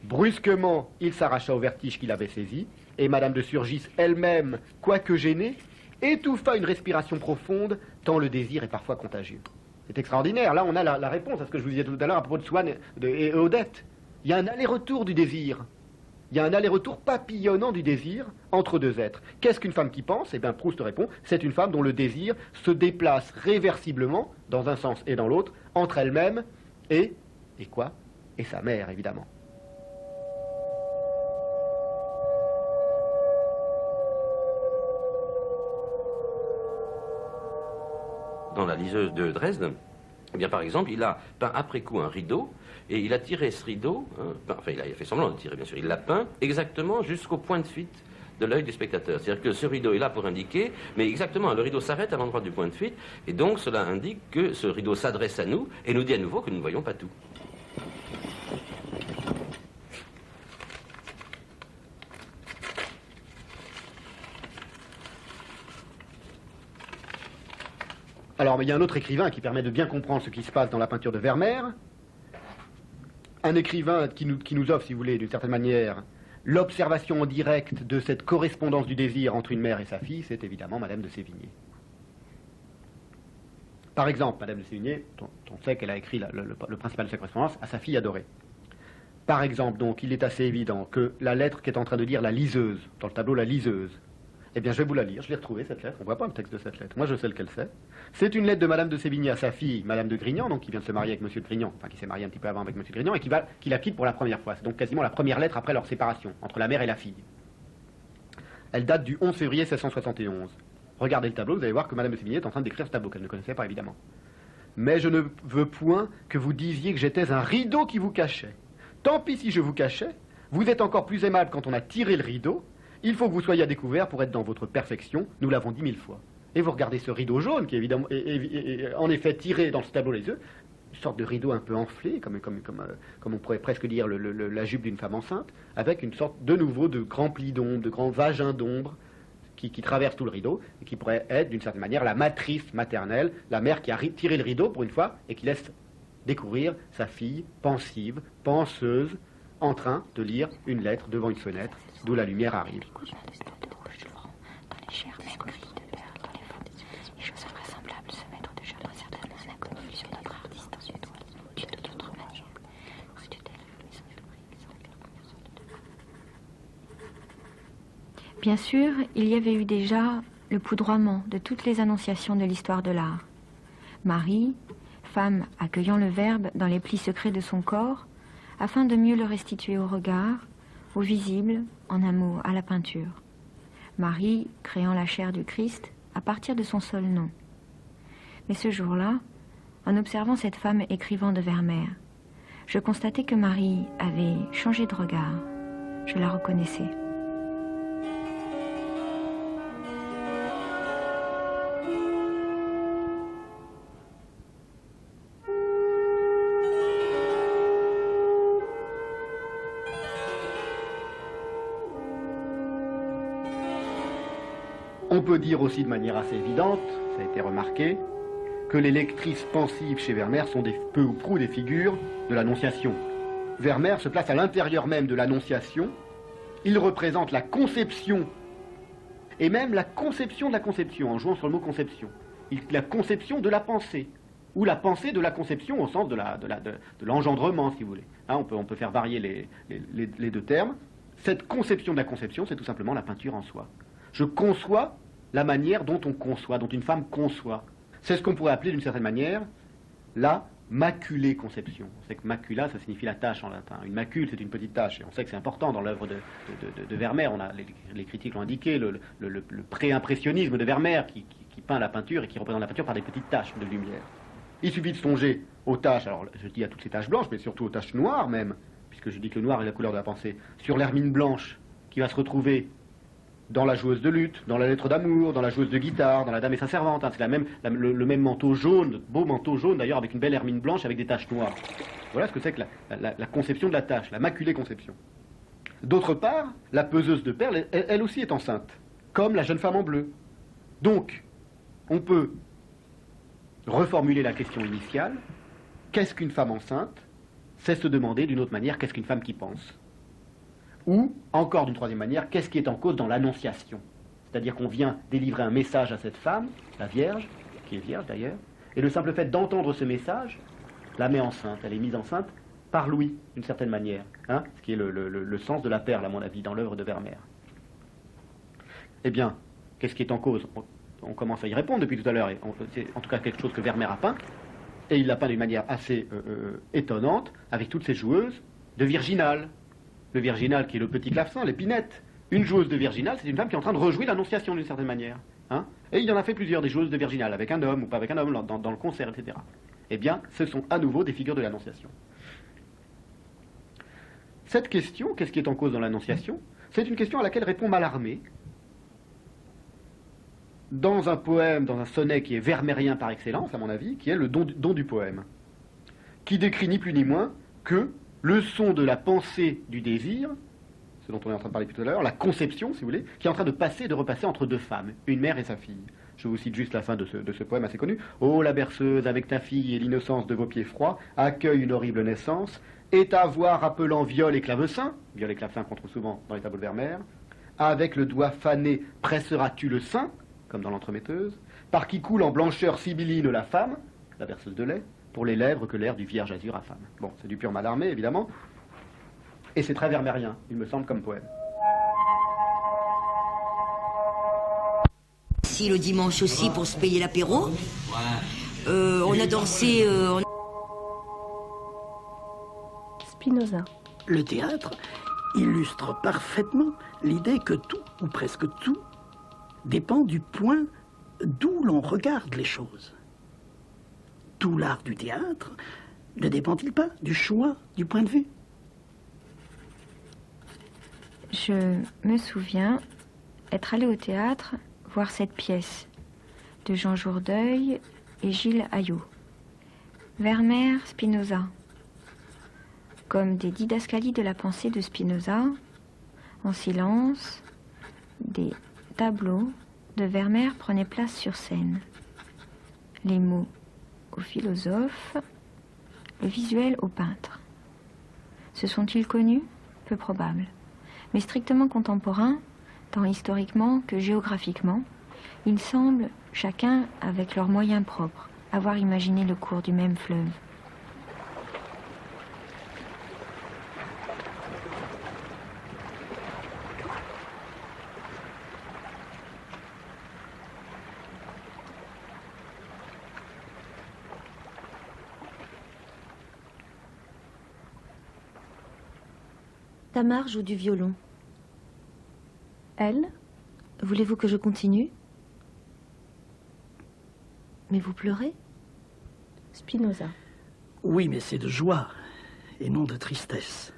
Brusquement, il s'arracha au vertige qu'il avait saisi, et Madame de Surgis elle-même, quoique gênée, étouffa une respiration profonde, tant le désir est parfois contagieux. C'est extraordinaire. Là, on a la réponse à ce que je vous disais tout à l'heure à propos de Swann et Odette. Il y a un aller-retour du désir. Il y a un aller-retour papillonnant du désir entre deux êtres. Qu'est-ce qu'une femme qui pense? Eh bien, Proust répond, c'est une femme dont le désir se déplace réversiblement, dans un sens et dans l'autre, entre elle-même et quoi? Et sa mère, évidemment. Dans la liseuse de Dresde, eh bien, par exemple, il a peint après coup un rideau, et il a tiré ce rideau, il a fait semblant de tirer, bien sûr, il l'a peint exactement jusqu'au point de fuite de l'œil du spectateur. C'est-à-dire que ce rideau est là pour indiquer, mais exactement, le rideau s'arrête à l'endroit du point de fuite, et donc cela indique que ce rideau s'adresse à nous, et nous dit à nouveau que nous ne voyons pas tout. Alors, il y a un autre écrivain qui permet de bien comprendre ce qui se passe dans la peinture de Vermeer. Un écrivain qui nous offre, si vous voulez, d'une certaine manière, l'observation en direct de cette correspondance du désir entre une mère et sa fille, c'est évidemment Madame de Sévigné. Par exemple, Madame de Sévigné, on sait qu'elle a écrit le principal de sa correspondance à sa fille adorée. Par exemple, donc, il est assez évident que la lettre qu'est en train de lire la liseuse, dans le tableau La liseuse, eh bien, je vais vous la lire, je l'ai retrouvée, cette lettre, on ne voit pas le texte de cette lettre, moi je sais lequel c'est. C'est une lettre de Madame de Sévigné à sa fille, Madame de Grignan, donc qui vient de se marier avec Monsieur de Grignan, enfin qui s'est marié un petit peu avant avec Monsieur de Grignan, et qui la quitte pour la première fois. C'est donc quasiment la première lettre après leur séparation, entre la mère et la fille. Elle date du 11 février 1671. Regardez le tableau, vous allez voir que Madame de Sévigné est en train d'écrire ce tableau, qu'elle ne connaissait pas évidemment. Mais je ne veux point que vous disiez que j'étais un rideau qui vous cachait. Tant pis si je vous cachais, vous êtes encore plus aimable quand on a tiré le rideau. Il faut que vous soyez à découvert pour être dans votre perfection, nous l'avons dit 1000 fois. Et vous regardez ce rideau jaune qui est évidemment, en effet tiré dans ce tableau les yeux, une sorte de rideau un peu enflé, comme on pourrait presque dire la jupe d'une femme enceinte, avec une sorte de nouveau de grands plis d'ombre, de grands vagins d'ombre qui traversent tout le rideau et qui pourrait être d'une certaine manière la matrice maternelle, la mère qui a tiré le rideau pour une fois et qui laisse découvrir sa fille pensive, penseuse, en train de lire une lettre devant une fenêtre d'où la lumière arrive. Bien sûr, il y avait eu déjà le poudroiement de toutes les annonciations de l'histoire de l'art. Marie, femme accueillant le Verbe dans les plis secrets de son corps, afin de mieux le restituer au regard, au visible, en un mot, à la peinture. Marie créant la chair du Christ à partir de son seul nom. Mais ce jour-là, en observant cette femme écrivant de Vermeer, je constatais que Marie avait changé de regard. Je la reconnaissais. On peut dire aussi de manière assez évidente, ça a été remarqué, que les lectrices pensives chez Vermeer sont peu ou prou des figures de l'Annonciation. Vermeer se place à l'intérieur même de l'Annonciation. Il représente la conception, et même la conception de la conception, en jouant sur le mot conception. La conception de la pensée, ou la pensée de la conception au sens de l'engendrement, si vous voulez. Hein, on peut faire varier les deux termes. Cette conception de la conception, c'est tout simplement la peinture en soi. Je conçois la manière dont on conçoit, dont une femme conçoit. C'est ce qu'on pourrait appeler d'une certaine manière la maculée conception. On sait que macula, ça signifie la tache en latin. Une macule, c'est une petite tache. Et on sait que c'est important dans l'œuvre de Vermeer. Les critiques l'ont indiqué, le pré-impressionnisme de Vermeer qui peint la peinture et qui représente la peinture par des petites taches de lumière. Il suffit de songer aux taches, alors je dis à toutes ces taches blanches, mais surtout aux taches noires même, puisque je dis que le noir est la couleur de la pensée, sur l'hermine blanche qui va se retrouver dans la joueuse de luth, dans la lettre d'amour, dans la joueuse de guitare, dans la dame et sa servante. Hein. C'est le même manteau jaune, beau manteau jaune d'ailleurs, avec une belle hermine blanche avec des taches noires. Voilà ce que c'est que la conception de la tache, la maculée conception. D'autre part, la peseuse de perles, elle aussi est enceinte, comme la jeune femme en bleu. Donc, on peut reformuler la question initiale. Qu'est-ce qu'une femme enceinte? C'est se demander d'une autre manière, qu'est-ce qu'une femme qui pense? Ou, encore d'une troisième manière, qu'est-ce qui est en cause dans l'annonciation? C'est-à-dire qu'on vient délivrer un message à cette femme, la Vierge, qui est vierge d'ailleurs, et le simple fait d'entendre ce message la met enceinte. Elle est mise enceinte par l'ouïe, d'une certaine manière, hein, ce qui est le sens de la perle, à mon avis, dans l'œuvre de Vermeer. Eh bien, qu'est-ce qui est en cause? On commence à y répondre depuis tout à l'heure, et c'est en tout cas quelque chose que Vermeer a peint, et il l'a peint d'une manière assez étonnante, avec toutes ces joueuses de virginal. Le virginal qui est le petit clavecin, l'épinette. Une joueuse de virginal, c'est une femme qui est en train de rejouer l'annonciation d'une certaine manière. Hein, et il y en a fait plusieurs, des joueuses de virginal, avec un homme ou pas avec un homme, dans le concert, etc. Eh bien, ce sont à nouveau des figures de l'annonciation. Cette question, qu'est-ce qui est en cause dans l'annonciation? C'est une question à laquelle répond Mallarmé, dans un poème, dans un sonnet qui est vermérien par excellence, à mon avis, qui est le don du poème, qui décrit ni plus ni moins que le son de la pensée du désir, ce dont on est en train de parler tout à l'heure, la conception, si vous voulez, qui est en train de passer et de repasser entre deux femmes, une mère et sa fille. Je vous cite juste la fin de ce poème assez connu. « Ô la berceuse, avec ta fille et l'innocence de vos pieds froids, accueille une horrible naissance, et ta voix rappelant viol et clavecin, viol et clavecin qu'on trouve souvent dans les tableaux de Vermeer, avec le doigt fané presseras-tu le sein, comme dans l'entremetteuse, par qui coule en blancheur sibylline la femme, la berceuse de lait, pour les lèvres que l'air du vierge azur affame. » Bon, c'est du pur Mallarmé, évidemment, et c'est très vermeerien, il me semble, comme poème. Si le dimanche aussi pour se payer l'apéro, on a dansé... Spinoza. Le théâtre illustre parfaitement l'idée que tout, ou presque tout, dépend du point d'où l'on regarde les choses. Tout l'art du théâtre ne dépend-il pas du choix du point de vue? Je me souviens être allé au théâtre voir cette pièce de Jean Jourdeuil et Gilles Ayot. Vermeer, Spinoza. Comme des didascalies de la pensée de Spinoza, en silence, des tableaux de Vermeer prenaient place sur scène. Les mots aux philosophes, le visuel aux peintres. Se sont-ils connus? Peu probable. Mais strictement contemporains, tant historiquement que géographiquement, ils semblent, chacun avec leurs moyens propres, avoir imaginé le cours du même fleuve. Tamar joue du violon. Elle? Voulez-vous que je continue? Mais vous pleurez? Spinoza. Oui, mais c'est de joie et non de tristesse.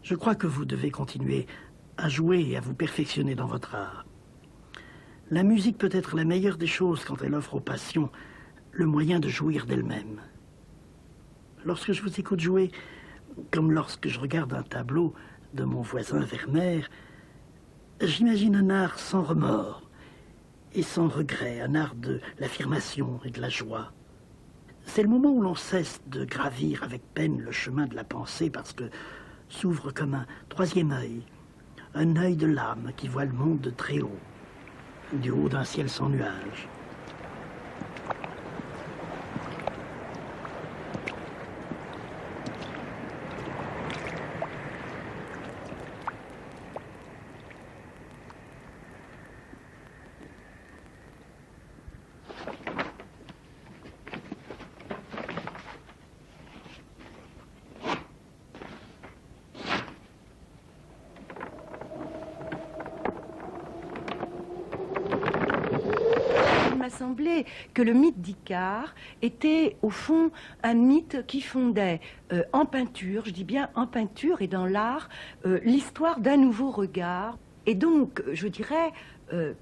Je crois que vous devez continuer à jouer et à vous perfectionner dans votre art. La musique peut être la meilleure des choses quand elle offre aux passions le moyen de jouir d'elle-même. Lorsque je vous écoute jouer, comme lorsque je regarde un tableau de mon voisin Vermeer, j'imagine un art sans remords et sans regret, un art de l'affirmation et de la joie. C'est le moment où l'on cesse de gravir avec peine le chemin de la pensée parce que s'ouvre comme un troisième œil, un œil de l'âme qui voit le monde de très haut, du haut d'un ciel sans nuages. Il m'a semblé que le mythe d'Icare était au fond un mythe qui fondait en peinture, je dis bien en peinture et dans l'art, l'histoire d'un nouveau regard. Et donc, je dirais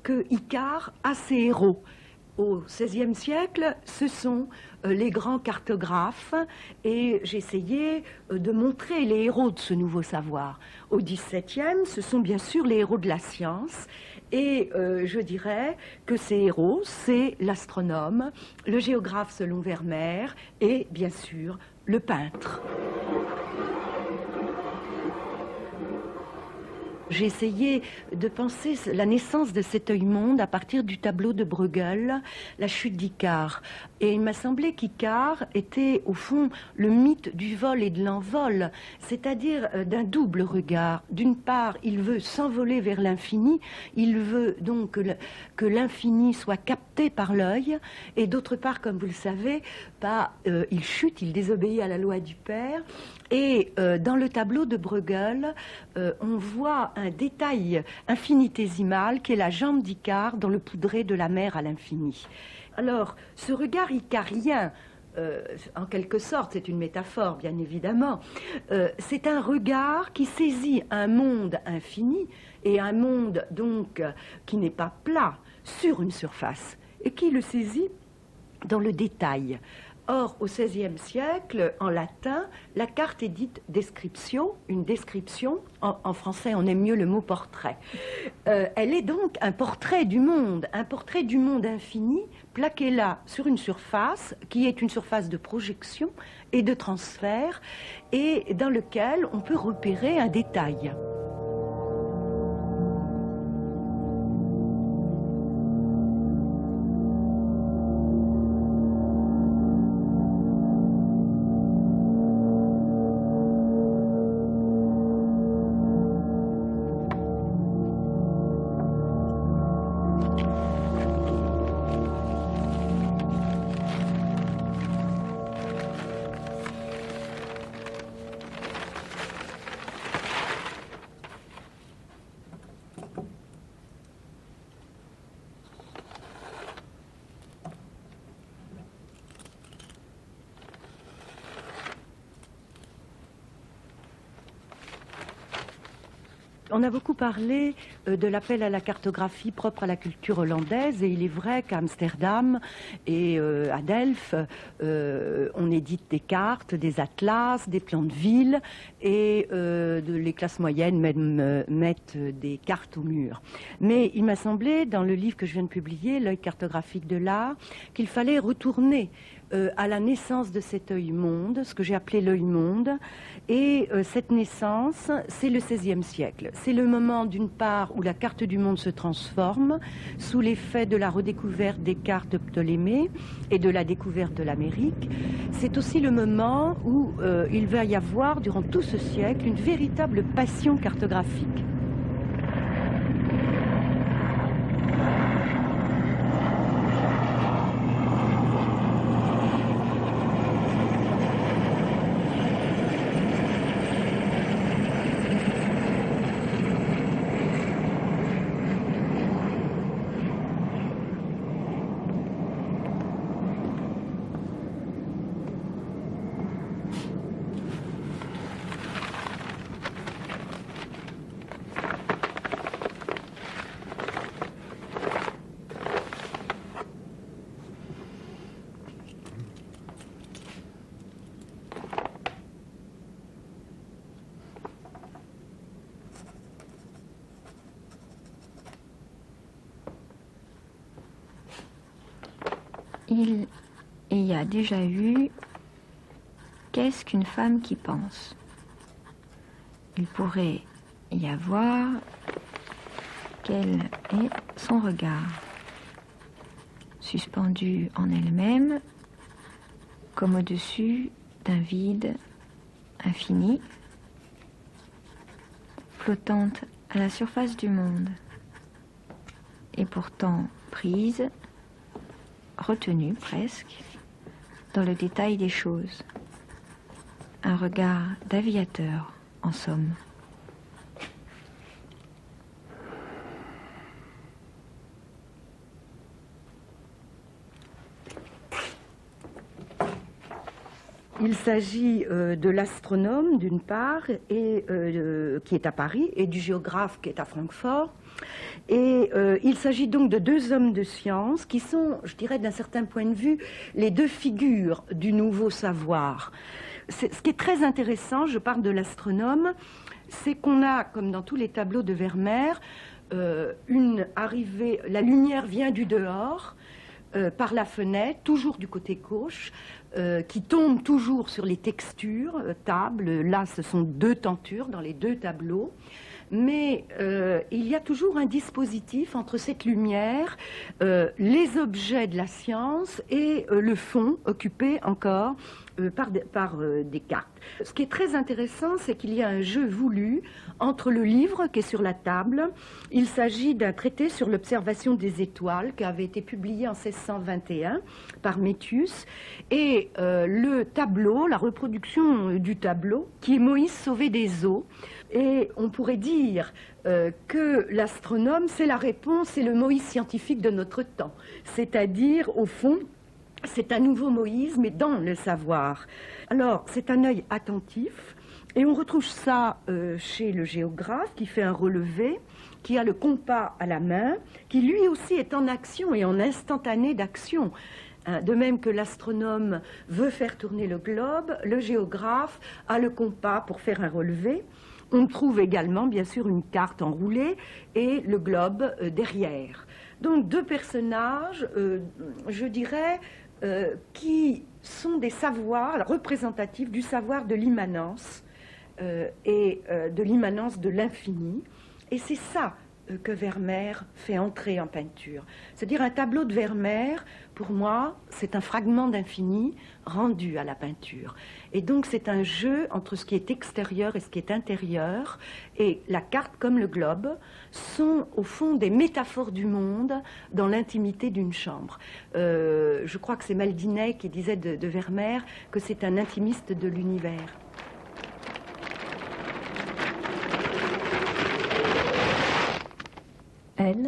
que Icare a ses héros. Au XVIe siècle, ce sont les grands cartographes et j'essayais de montrer les héros de ce nouveau savoir. Au XVIIe, ce sont bien sûr les héros de la science et je dirais que ces héros, c'est l'astronome, le géographe selon Vermeer et bien sûr le peintre. J'ai essayé de penser la naissance de cet œil-monde à partir du tableau de Bruegel, La chute d'Icare. Et il m'a semblé qu'Icare était au fond le mythe du vol et de l'envol, c'est-à-dire d'un double regard. D'une part, il veut s'envoler vers l'infini, il veut donc que l'infini soit capté par l'œil, et d'autre part, comme vous le savez, il chute, il désobéit à la loi du Père. Et dans le tableau de Bruegel, on voit un détail infinitésimal qui est la jambe d'Icare dans le poudré de la mer à l'infini. Alors, ce regard icarien, en quelque sorte, c'est une métaphore bien évidemment, c'est un regard qui saisit un monde infini et un monde donc qui n'est pas plat sur une surface et qui le saisit dans le détail. Or, au XVIe siècle, en latin, la carte est dite descriptio, une description. En français, on aime mieux le mot portrait. Elle est donc un portrait du monde infini, plaqué là sur une surface, qui est une surface de projection et de transfert, et dans lequel on peut repérer un détail. On a beaucoup parlé de l'appel à la cartographie propre à la culture hollandaise et il est vrai qu'à Amsterdam et à Delft, on édite des cartes, des atlas, des plans de ville et les classes moyennes même mettent des cartes au mur. Mais il m'a semblé, dans le livre que je viens de publier, L'œil cartographique de l'art, qu'il fallait retourner à la naissance de cet œil-monde, ce que j'ai appelé l'œil-monde. Et cette naissance, c'est le XVIe siècle. C'est le moment, d'une part, où la carte du monde se transforme sous l'effet de la redécouverte des cartes de Ptolémée et de la découverte de l'Amérique. C'est aussi le moment où il va y avoir, durant tout ce siècle, une véritable passion cartographique. Il y a déjà eu qu'est-ce qu'une femme qui pense. Il pourrait y avoir quel est son regard, suspendu en elle-même, comme au-dessus d'un vide infini, flottante à la surface du monde, et pourtant prise, retenue presque, dans le détail des choses. Un regard d'aviateur, en somme. Il s'agit de l'astronome d'une part, et, qui est à Paris, et du géographe qui est à Francfort. Et il s'agit donc de deux hommes de science qui sont, je dirais d'un certain point de vue, les deux figures du nouveau savoir. Ce qui est très intéressant, je parle de l'astronome, c'est qu'on a, comme dans tous les tableaux de Vermeer, une arrivée, la lumière vient du dehors, par la fenêtre, toujours du côté gauche, qui tombe toujours sur les textures, tables. Là, ce sont deux tentures dans les deux tableaux. Mais il y a toujours un dispositif entre cette lumière, les objets de la science et le fond occupé encore par des cartes. Ce qui est très intéressant, c'est qu'il y a un jeu voulu entre le livre qui est sur la table. Il s'agit d'un traité sur l'observation des étoiles qui avait été publié en 1621 par Métius, et le tableau, la reproduction du tableau, qui est Moïse sauvé des eaux. Et on pourrait dire que l'astronome, c'est la réponse, c'est le Moïse scientifique de notre temps. C'est-à-dire, au fond, c'est un nouveau Moïse, mais dans le savoir. Alors, c'est un œil attentif, et on retrouve ça chez le géographe qui fait un relevé, qui a le compas à la main, qui lui aussi est en action et en instantané d'action. De même que l'astronome veut faire tourner le globe, le géographe a le compas pour faire un relevé. On trouve également, bien sûr, une carte enroulée et le globe derrière. Donc, deux personnages, je dirais, qui sont des savoirs représentatifs du savoir de l'immanence et de l'immanence de l'infini. Et c'est ça que Vermeer fait entrer en peinture. C'est-à-dire un tableau de Vermeer, pour moi, c'est un fragment d'infini rendu à la peinture. Et donc c'est un jeu entre ce qui est extérieur et ce qui est intérieur. Et la carte comme le globe sont au fond des métaphores du monde dans l'intimité d'une chambre. Je crois que c'est Maldinet qui disait de Vermeer que c'est un intimiste de l'univers.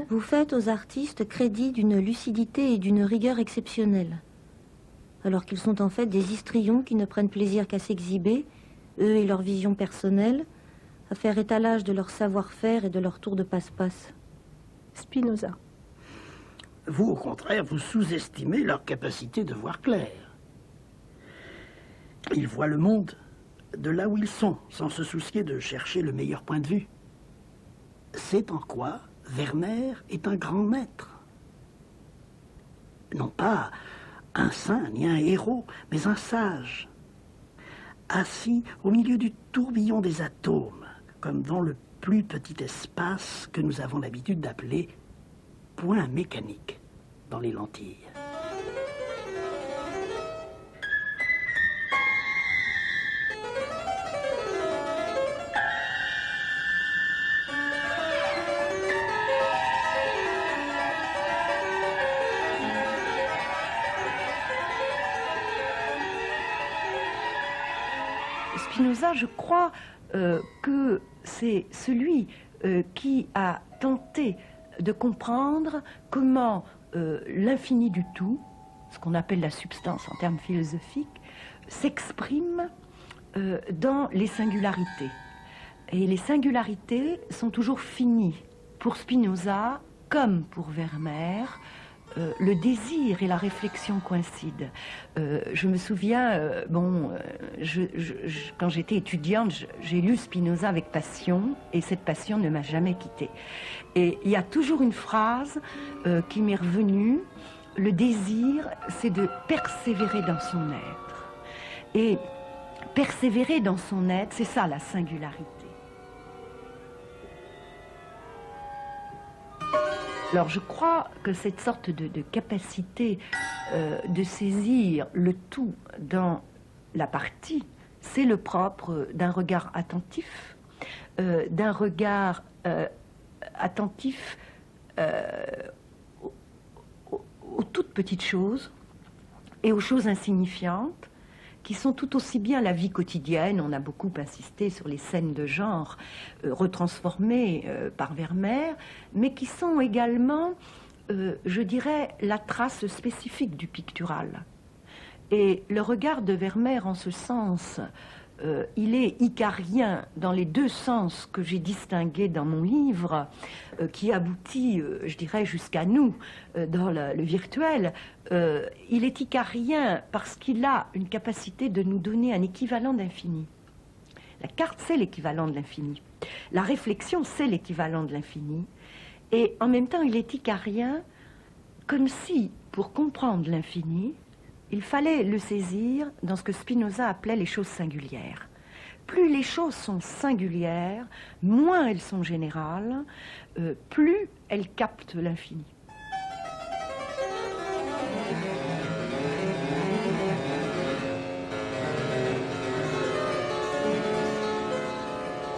Vous faites aux artistes crédit d'une lucidité et d'une rigueur exceptionnelles, alors qu'ils sont en fait des histrions qui ne prennent plaisir qu'à s'exhiber, eux et leur vision personnelle, à faire étalage de leur savoir-faire et de leur tour de passe-passe. Spinoza. Vous, au contraire, vous sous-estimez leur capacité de voir clair. Ils voient le monde de là où ils sont, sans se soucier de chercher le meilleur point de vue. C'est en quoi Vermeer est un grand maître. Non pas un saint ni un héros, mais un sage, assis au milieu du tourbillon des atomes, comme dans le plus petit espace que nous avons l'habitude d'appeler point mécanique dans les lentilles. Spinoza, je crois que c'est celui qui a tenté de comprendre comment l'infini du tout, ce qu'on appelle la substance en termes philosophiques, s'exprime dans les singularités. Et les singularités sont toujours finies. Pour Spinoza, comme pour Vermeer, le désir et la réflexion coïncident. Je me souviens, quand j'étais étudiante, j'ai lu Spinoza avec passion, et cette passion ne m'a jamais quittée. Et il y a toujours une phrase qui m'est revenue, le désir, c'est de persévérer dans son être. Et persévérer dans son être, c'est ça la singularité. Alors je crois que cette sorte de capacité de saisir le tout dans la partie, c'est le propre d'un regard attentif, aux toutes petites choses et aux choses insignifiantes qui sont tout aussi bien la vie quotidienne. On a beaucoup insisté sur les scènes de genre retransformées par Vermeer, mais qui sont également, je dirais, la trace spécifique du pictural. Et le regard de Vermeer en ce sens, il est icarien dans les deux sens que j'ai distingués dans mon livre, qui aboutit, je dirais, jusqu'à nous, dans le virtuel. Il est icarien parce qu'il a une capacité de nous donner un équivalent d'infini. La carte, c'est l'équivalent de l'infini. La réflexion, c'est l'équivalent de l'infini. Et en même temps, il est icarien comme si, pour comprendre l'infini, il fallait le saisir dans ce que Spinoza appelait les choses singulières. Plus les choses sont singulières, moins elles sont générales, plus elles captent l'infini.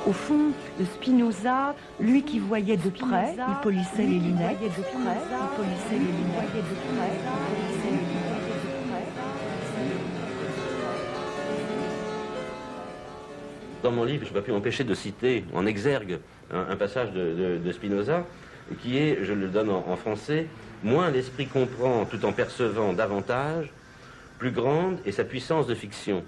Au fond, Spinoza, lui qui voyait de près, il polissait les lunettes. Dans mon livre, je n'ai pas pu m'empêcher de citer en exergue un passage de Spinoza, qui est, je le donne en français, « Moins l'esprit comprend tout en percevant davantage, plus grande est sa puissance de fiction. »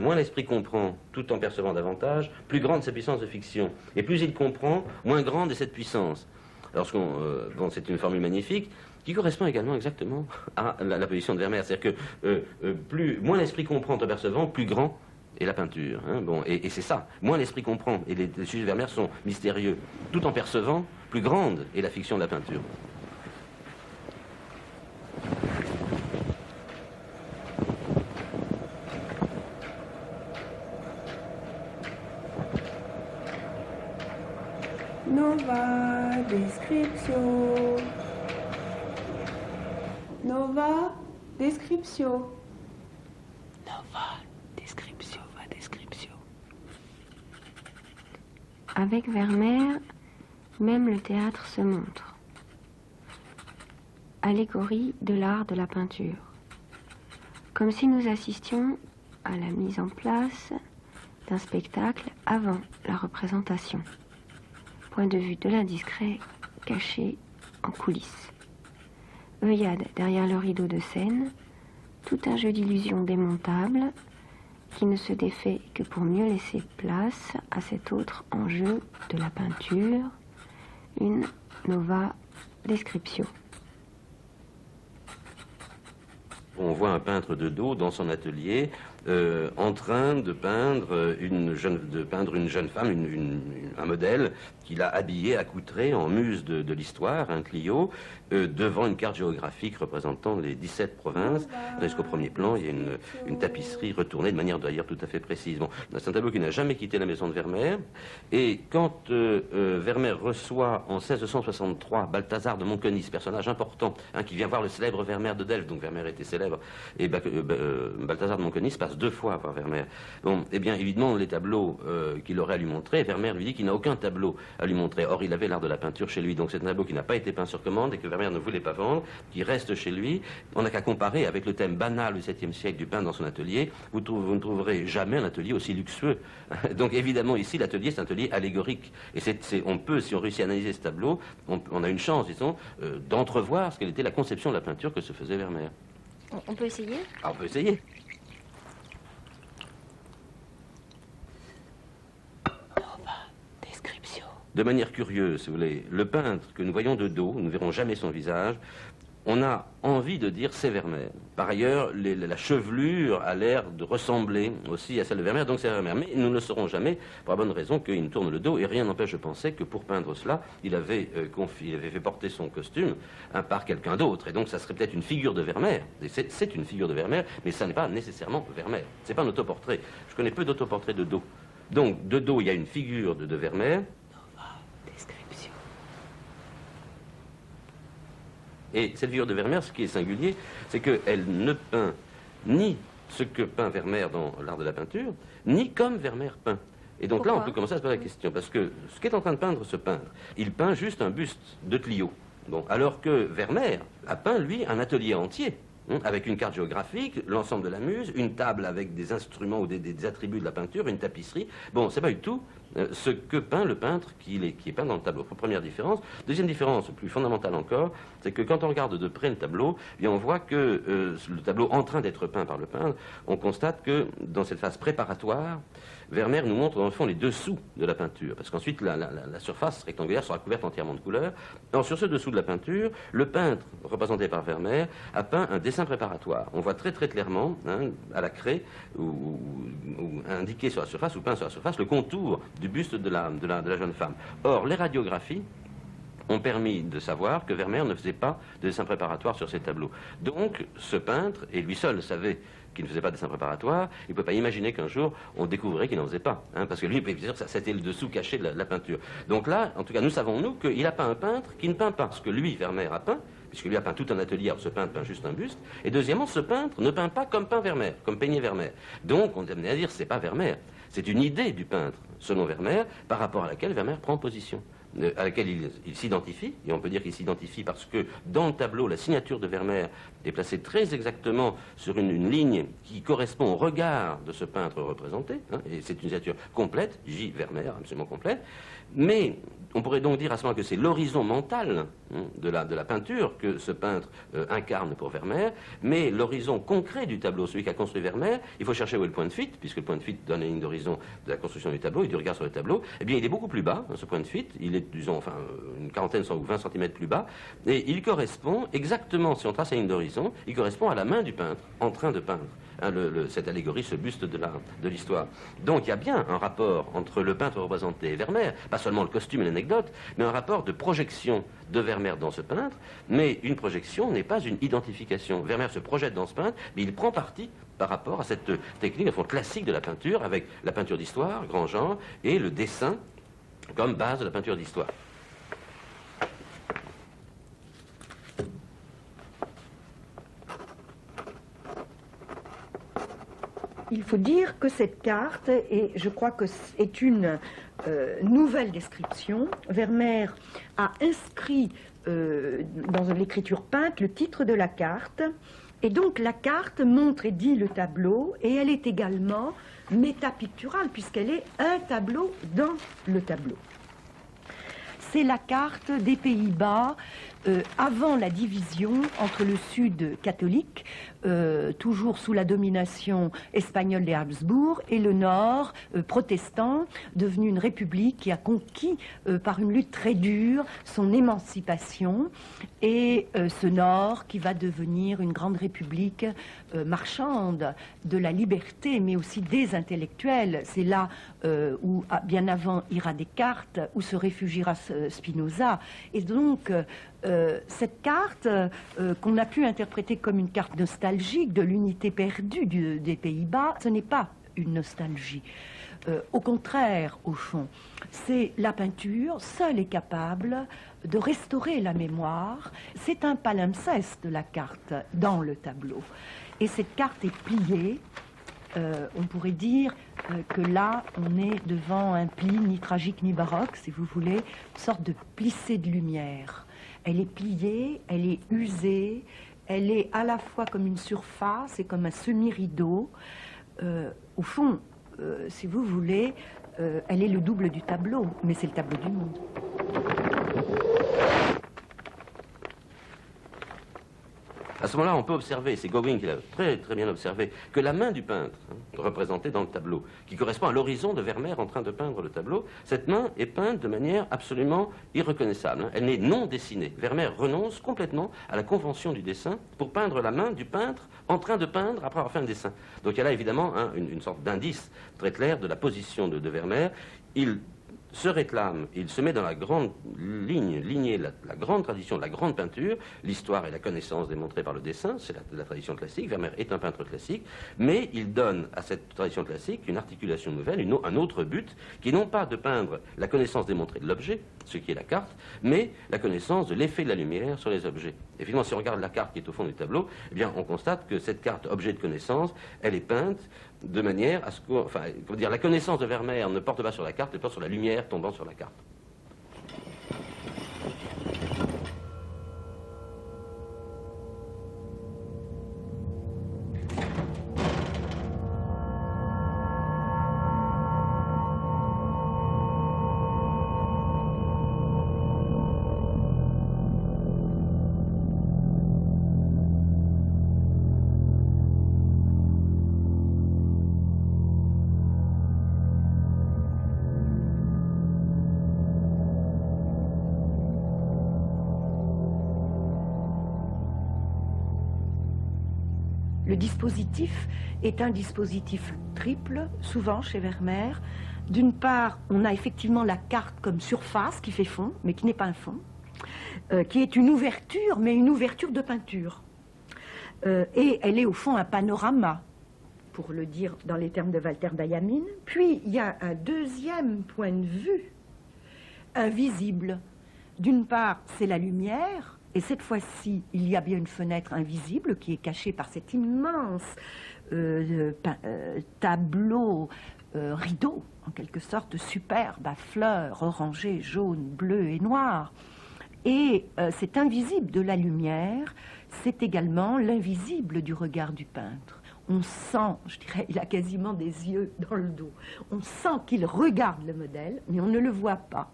Moins l'esprit comprend tout en percevant davantage, plus grande sa puissance de fiction. Et plus il comprend, moins grande est cette puissance. Alors, bon, c'est une formule magnifique qui correspond également exactement à la position de Vermeer. C'est-à-dire que moins l'esprit comprend en percevant, plus grand est la peinture. Bon, et c'est ça. Moins l'esprit comprend. Et les sujets de Vermeer sont mystérieux. Tout en percevant, plus grande est la fiction de la peinture. Nova descriptio. Nova descriptio. Nova descriptio. Va descriptio. Avec Vermeer, même le théâtre se montre. Allégorie de l'art de la peinture. Comme si nous assistions à la mise en place d'un spectacle avant la représentation. Point de vue de l'indiscret caché en coulisses. Œillade derrière le rideau de scène, tout un jeu d'illusions démontables qui ne se défait que pour mieux laisser place à cet autre enjeu de la peinture, une nova descriptio. On voit un peintre de dos dans son atelier en train de peindre une jeune femme, un modèle qu'il a habillé, accoutré en muse de l'histoire, un Clio, devant une carte géographique représentant les 17 provinces. Jusqu'au premier plan, il y a une tapisserie retournée de manière d'ailleurs tout à fait précise. Bon, c'est un tableau qui n'a jamais quitté la maison de Vermeer. Et quand Vermeer reçoit en 1663 Balthazar de Montconis, personnage important, qui vient voir le célèbre Vermeer de Delft, donc Vermeer était célèbre, et Balthazar de Montconis passe 2 fois voir Vermeer. Bon, eh bien, évidemment, les tableaux qu'il aurait à lui montrer, Vermeer lui dit qu'il n'a aucun tableau à lui montrer. Or, il avait l'art de la peinture chez lui, donc c'est un tableau qui n'a pas été peint sur commande et que Vermeer ne voulait pas vendre, qui reste chez lui. On n'a qu'à comparer avec le thème banal du 7e siècle du peintre dans son atelier. Vous ne trouverez jamais un atelier aussi luxueux. Donc, évidemment, ici, l'atelier, c'est un atelier allégorique. Et on peut, si on réussit à analyser ce tableau, on a une chance, disons, d'entrevoir ce qu'elle était la conception de la peinture que se faisait Vermeer. On peut essayer ? Ah, on peut essayer. De manière curieuse, si vous voulez, le peintre que nous voyons de dos, nous ne verrons jamais son visage, on a envie de dire c'est Vermeer. Par ailleurs, la chevelure a l'air de ressembler aussi à celle de Vermeer, donc c'est Vermeer. Mais nous ne le saurons jamais, pour la bonne raison qu'il nous tourne le dos, et rien n'empêche de penser que pour peindre cela, il avait fait porter son costume par quelqu'un d'autre, et donc ça serait peut-être une figure de Vermeer. C'est une figure de Vermeer, mais ça n'est pas nécessairement Vermeer. C'est pas un autoportrait. Je connais peu d'autoportraits de dos. Donc, de dos, il y a une figure de Vermeer. Et cette figure de Vermeer, ce qui est singulier, c'est qu'elle ne peint ni ce que peint Vermeer dans l'art de la peinture, ni comme Vermeer peint. Et donc là, on peut commencer à se poser la question, parce que ce qu'est en train de peindre ce peintre, il peint juste un buste de Clio. Bon, alors que Vermeer a peint, lui, un atelier entier, avec une carte géographique, l'ensemble de la muse, une table avec des instruments ou des attributs de la peinture, une tapisserie. Bon, c'est pas du tout ce que peint le peintre qui est peint dans le tableau. Première différence. Deuxième différence, plus fondamentale encore, c'est que quand on regarde de près le tableau, eh bien on voit que le tableau en train d'être peint par le peintre, on constate que dans cette phase préparatoire, Vermeer nous montre dans le fond les dessous de la peinture, parce qu'ensuite la surface rectangulaire sera couverte entièrement de couleurs. Alors sur ce dessous de la peinture, le peintre, représenté par Vermeer, a peint un dessin préparatoire. On voit très très clairement, à la craie, ou indiqué sur la surface, ou peint sur la surface, le contour du buste de la jeune femme. Or, les radiographies ont permis de savoir que Vermeer ne faisait pas de dessin préparatoire sur ses tableaux. Donc, ce peintre, et lui seul savait qu'il ne faisait pas de dessin préparatoire, il ne peut pas imaginer qu'un jour on découvrirait qu'il n'en faisait pas, parce que lui, bien sûr, c'était le dessous caché de la peinture. Donc là, en tout cas, nous savons, nous, qu'il a peint un peintre qui ne peint pas ce que lui, Vermeer, a peint, puisque lui a peint tout un atelier, alors ce peintre peint juste un buste, et deuxièmement, ce peintre ne peint pas comme peint Vermeer, comme peignait Vermeer. Donc, on est amené à dire, c'est pas Vermeer, c'est une idée du peintre, selon Vermeer, par rapport à laquelle Vermeer prend position, à laquelle il s'identifie, et on peut dire qu'il s'identifie parce que dans le tableau, la signature de Vermeer est placée très exactement sur une ligne qui correspond au regard de ce peintre représenté, et c'est une signature complète, J. Vermeer, absolument complète, mais on pourrait donc dire à ce moment que c'est l'horizon mental de la peinture que ce peintre incarne pour Vermeer, mais l'horizon concret du tableau, celui qui a construit Vermeer, il faut chercher où est le point de fuite, puisque le point de fuite donne la ligne d'horizon de la construction du tableau et du regard sur le tableau, eh bien il est beaucoup plus bas, ce point de fuite, il est, disons, enfin, une quarantaine ou 20 cm plus bas, et il correspond exactement, si on trace la ligne d'horizon, il correspond à la main du peintre, en train de peindre. Cette allégorie, ce buste de l'histoire. Donc il y a bien un rapport entre le peintre représenté et Vermeer, pas seulement le costume et l'anecdote, mais un rapport de projection de Vermeer dans ce peintre, mais une projection n'est pas une identification. Vermeer se projette dans ce peintre, mais il prend parti par rapport à cette technique, à fond, classique de la peinture, avec la peinture d'histoire, grand genre, et le dessin comme base de la peinture d'histoire. Il faut dire que cette carte, et je crois que c'est une nouvelle description, Vermeer a inscrit dans l'écriture peinte le titre de la carte, et donc la carte montre et dit le tableau, et elle est également métapicturale, puisqu'elle est un tableau dans le tableau. C'est la carte des Pays-Bas avant la division entre le sud catholique, toujours sous la domination espagnole des Habsbourg, et le nord protestant, devenu une république qui a conquis par une lutte très dure son émancipation, et ce nord qui va devenir une grande république marchande de la liberté, mais aussi des intellectuels. C'est là où, bien avant, ira Descartes, où se réfugiera Spinoza. Et donc, cette carte qu'on a pu interpréter comme une carte nostalgique de l'unité perdue des Pays-Bas, ce n'est pas une nostalgie. Au contraire, au fond, c'est la peinture seule est capable de restaurer la mémoire. C'est un palimpseste, la carte, dans le tableau. Et cette carte est pliée. On pourrait dire que là, on est devant un pli ni tragique ni baroque, si vous voulez, une sorte de plissé de lumière. Elle est pliée, elle est usée, elle est à la fois comme une surface et comme un semi-rideau. Au fond, si vous voulez, elle est le double du tableau, mais c'est le tableau du monde. À ce moment-là, on peut observer, c'est Gowing qui l'a très, très bien observé, que la main du peintre, représentée dans le tableau, qui correspond à l'horizon de Vermeer en train de peindre le tableau, cette main est peinte de manière absolument irreconnaissable. Elle n'est non dessinée. Vermeer renonce complètement à la convention du dessin pour peindre la main du peintre en train de peindre après avoir fait un dessin. Donc il y a là évidemment une sorte d'indice très clair de la position de Vermeer. Il se réclame, il se met dans la grande lignée, la grande tradition de la grande peinture. L'histoire et la connaissance démontrées par le dessin, c'est la tradition classique. Vermeer est un peintre classique, mais il donne à cette tradition classique une articulation nouvelle, un autre but, qui est non pas de peindre la connaissance démontrée de l'objet, ce qui est la carte, mais la connaissance de l'effet de la lumière sur les objets. Et finalement, si on regarde la carte qui est au fond du tableau, eh bien, on constate que cette carte objet de connaissance, elle est peinte de manière à ce que, enfin, comment dire, la connaissance de Vermeer ne porte pas sur la carte, elle porte sur la lumière tombant sur la carte. Le dispositif est un dispositif triple, souvent chez Vermeer. D'une part, on a effectivement la carte comme surface qui fait fond, mais qui n'est pas un fond, qui est une ouverture, mais une ouverture de peinture. Et elle est au fond un panorama, pour le dire dans les termes de Walter Benjamin. Puis, il y a un deuxième point de vue, invisible. D'une part, c'est la lumière. Et cette fois-ci, il y a bien une fenêtre invisible qui est cachée par cet immense tableau, rideau, en quelque sorte superbe, à fleurs orangées, jaunes, bleues et noires. Et cet invisible de la lumière, c'est également l'invisible du regard du peintre. On sent, je dirais, il a quasiment des yeux dans le dos. On sent qu'il regarde le modèle, mais on ne le voit pas.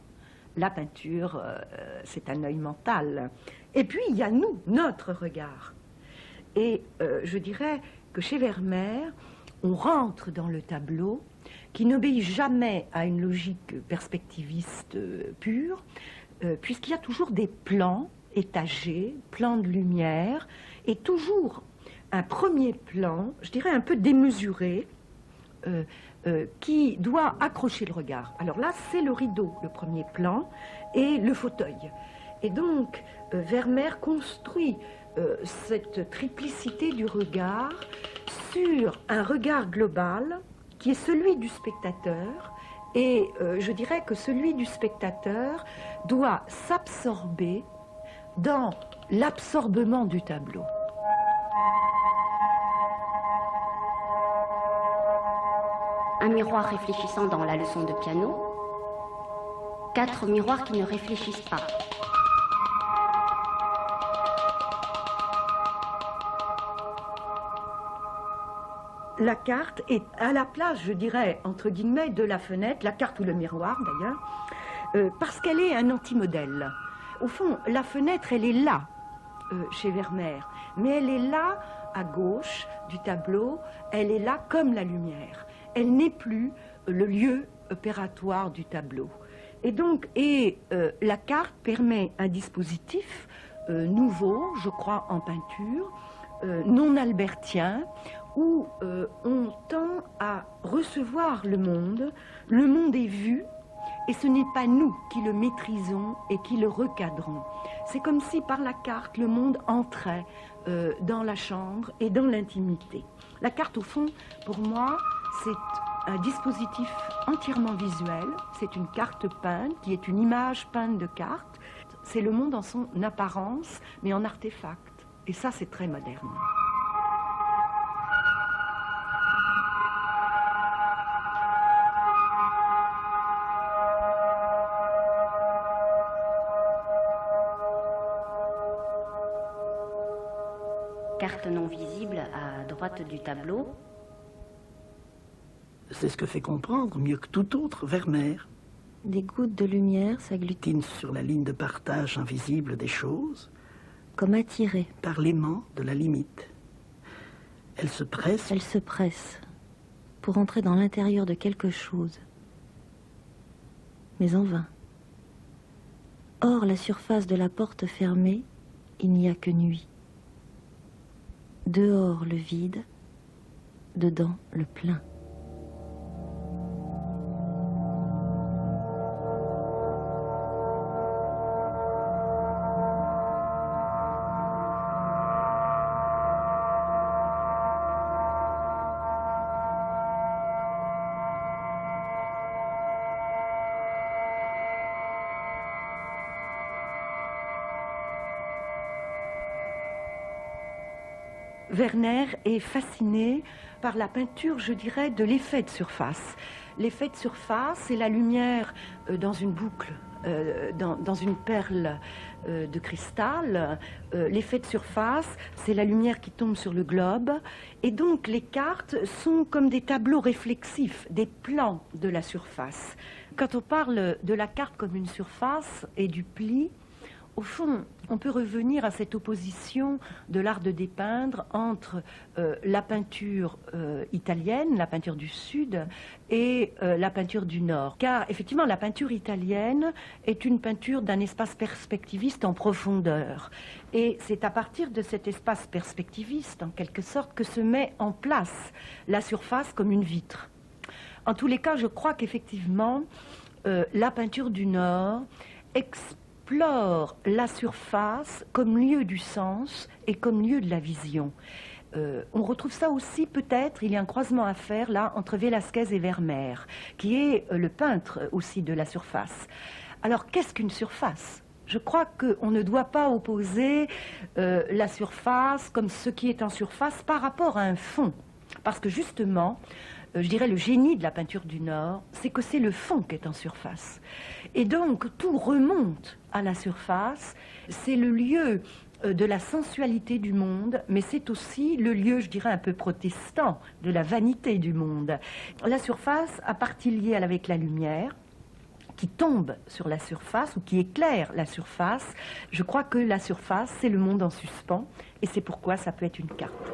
La peinture, c'est un œil mental. Et puis, il y a nous, notre regard. Et je dirais que chez Vermeer, on rentre dans le tableau qui n'obéit jamais à une logique perspectiviste pure, puisqu'il y a toujours des plans étagés, plans de lumière, et toujours un premier plan, je dirais un peu démesuré, qui doit accrocher le regard. Alors là, c'est le rideau, le premier plan, et le fauteuil. Et donc, Vermeer construit cette triplicité du regard sur un regard global qui est celui du spectateur. Et je dirais que celui du spectateur doit s'absorber dans l'absorbement du tableau. Un miroir réfléchissant dans la leçon de piano. 4 miroirs qui ne réfléchissent pas. La carte est à la place, je dirais, entre guillemets, de la fenêtre, la carte ou le miroir d'ailleurs, parce qu'elle est un anti-modèle. Au fond, la fenêtre, elle est là, chez Vermeer, mais elle est là, à gauche du tableau, elle est là comme la lumière. Elle n'est plus le lieu opératoire du tableau. Et donc, la carte permet un dispositif nouveau, je crois, en peinture, non albertien, où on tend à recevoir le monde est vu, et ce n'est pas nous qui le maîtrisons et qui le recadrons. C'est comme si par la carte, le monde entrait dans la chambre et dans l'intimité. La carte, au fond, pour moi, c'est un dispositif entièrement visuel, c'est une carte peinte qui est une image peinte de carte. C'est le monde en son apparence, mais en artefact. Et ça, c'est très moderne. Carte non visible à droite du tableau. C'est ce que fait comprendre, mieux que tout autre, Vermeer. Des gouttes de lumière s'agglutinent sur la ligne de partage invisible des choses, comme attirée. Par l'aimant de la limite. Elle se presse. Elle se presse pour entrer dans l'intérieur de quelque chose. Mais en vain. Hors la surface de la porte fermée, il n'y a que nuit. Dehors le vide, dedans le plein. Werner est fasciné par la peinture, je dirais, de l'effet de surface. L'effet de surface, c'est la lumière dans une boucle, dans une perle de cristal. L'effet de surface, c'est la lumière qui tombe sur le globe. Et donc, les cartes sont comme des tableaux réflexifs, des plans de la surface. Quand on parle de la carte comme une surface et du pli, au fond, on peut revenir à cette opposition de l'art de dépeindre entre la peinture italienne, la peinture du Sud, et la peinture du Nord. Car effectivement, la peinture italienne est une peinture d'un espace perspectiviste en profondeur. Et c'est à partir de cet espace perspectiviste, en quelque sorte, que se met en place la surface comme une vitre. En tous les cas, je crois qu'effectivement, la peinture du Nord explore la surface comme lieu du sens et comme lieu de la vision. On retrouve ça aussi peut-être, il y a un croisement à faire là entre Velázquez et Vermeer, qui est le peintre aussi de la surface. Alors qu'est-ce qu'une surface ? Je crois qu'on ne doit pas opposer la surface comme ce qui est en surface par rapport à un fond. Parce que justement, je dirais le génie de la peinture du Nord, c'est que c'est le fond qui est en surface. Et donc tout remonte à la surface, c'est le lieu de la sensualité du monde, mais c'est aussi le lieu, je dirais, un peu protestant de la vanité du monde. La surface a partie liée avec la lumière, qui tombe sur la surface ou qui éclaire la surface. Je crois que la surface, c'est le monde en suspens, et c'est pourquoi ça peut être une carte.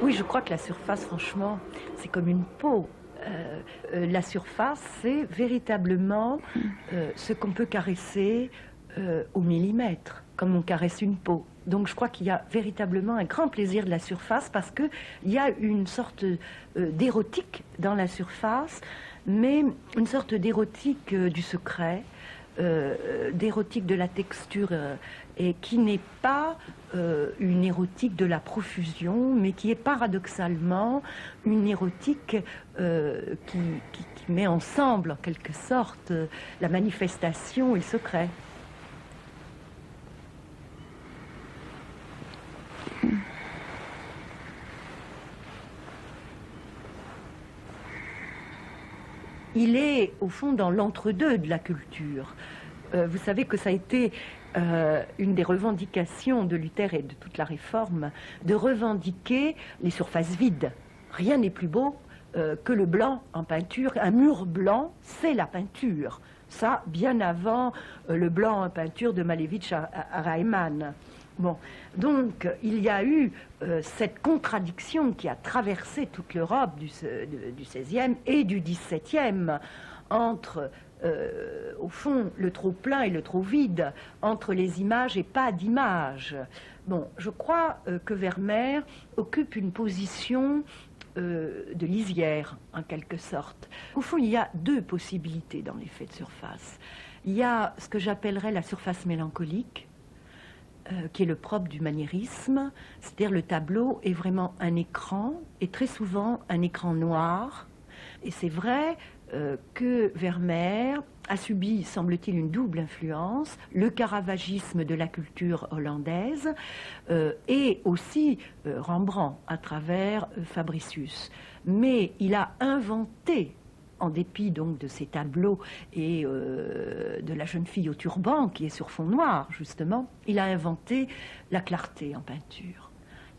Oui, je crois que la surface, franchement, c'est comme une peau. La surface, c'est véritablement ce qu'on peut caresser au millimètre, comme on caresse une peau. Donc je crois qu'il y a véritablement un grand plaisir de la surface parce qu'il y a une sorte d'érotique dans la surface, mais une sorte d'érotique du secret, d'érotique de la texture, et qui n'est pas une érotique de la profusion, mais qui est paradoxalement une érotique qui met ensemble, en quelque sorte, la manifestation et le secret. Il est, au fond, dans l'entre-deux de la culture. Vous savez que ça a été une des revendications de Luther et de toute la Réforme, de revendiquer les surfaces vides. Rien n'est plus beau que le blanc en peinture. Un mur blanc, c'est la peinture. Ça, bien avant le blanc en peinture de Malevich à Reimann. Bon, donc il y a eu cette contradiction qui a traversé toute l'Europe du XVIe et du XVIIe entre, au fond, le trop plein et le trop vide, entre les images et pas d'images. Bon, je crois que Vermeer occupe une position de lisière, en quelque sorte. Au fond, il y a deux possibilités dans l'effet de surface. Il y a ce que j'appellerais la surface mélancolique, qui est le propre du maniérisme, c'est-à-dire le tableau est vraiment un écran, et très souvent un écran noir. Et c'est vrai que Vermeer a subi, semble-t-il, une double influence, le caravagisme de la culture hollandaise et aussi Rembrandt à travers Fabricius. Mais il a inventé, en dépit donc de ces tableaux et de la jeune fille au turban qui est sur fond noir, justement, il a inventé la clarté en peinture.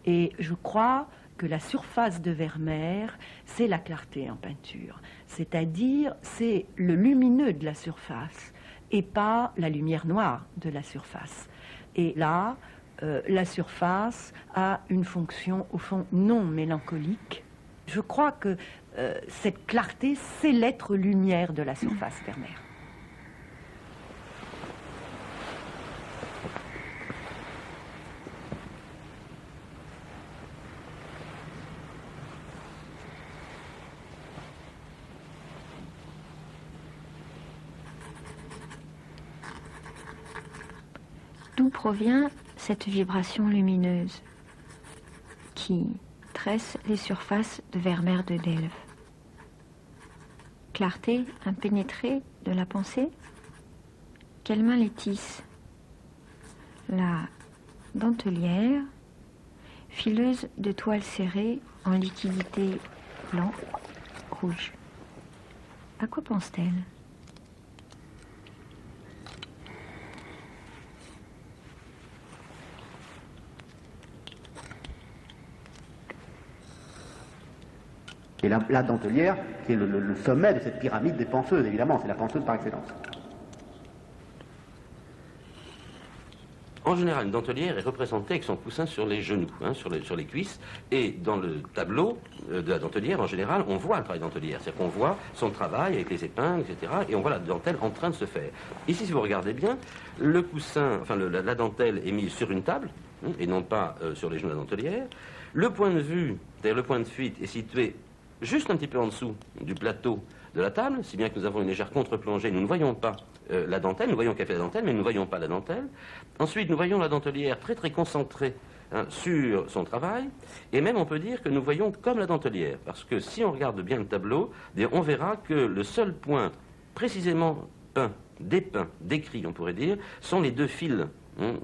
Et je crois que la surface de Vermeer, c'est la clarté en peinture. C'est-à-dire, c'est le lumineux de la surface et pas la lumière noire de la surface. Et là, la surface a une fonction, au fond, non mélancolique. Je crois que cette clarté, c'est l'être lumière de la surface vermeère. D'où provient cette vibration lumineuse qui tresse les surfaces de Vermeer de Delft? Clarté impénétrée de la pensée? Quelle main les tisse? La dentelière, fileuse de toile serrée en liquidité blanc, rouge. À quoi pense-t-elle? Et la dentelière, c'est le sommet de cette pyramide des penseuses, évidemment, c'est la penseuse par excellence. En général, une dentelière est représentée avec son coussin sur les genoux, sur les cuisses. Et dans le tableau de la dentelière, en général, on voit le travail dentelière. C'est-à-dire qu'on voit son travail avec les épingles, etc. Et on voit la dentelle en train de se faire. Ici, si vous regardez bien, le coussin, enfin la dentelle est mise sur une table, et non pas sur les genoux de la dentelière. Le point de vue, c'est-à-dire le point de fuite, est situé juste un petit peu en dessous du plateau de la table, si bien que nous avons une légère contre-plongée, nous ne voyons pas la dentelle, nous voyons qu'elle fait la dentelle, mais nous ne voyons pas la dentelle. Ensuite, nous voyons la dentelière très très concentrée sur son travail, et même on peut dire que nous voyons comme la dentelière, parce que si on regarde bien le tableau, on verra que le seul point précisément peint, dépeint, décrit, on pourrait dire, sont les deux fils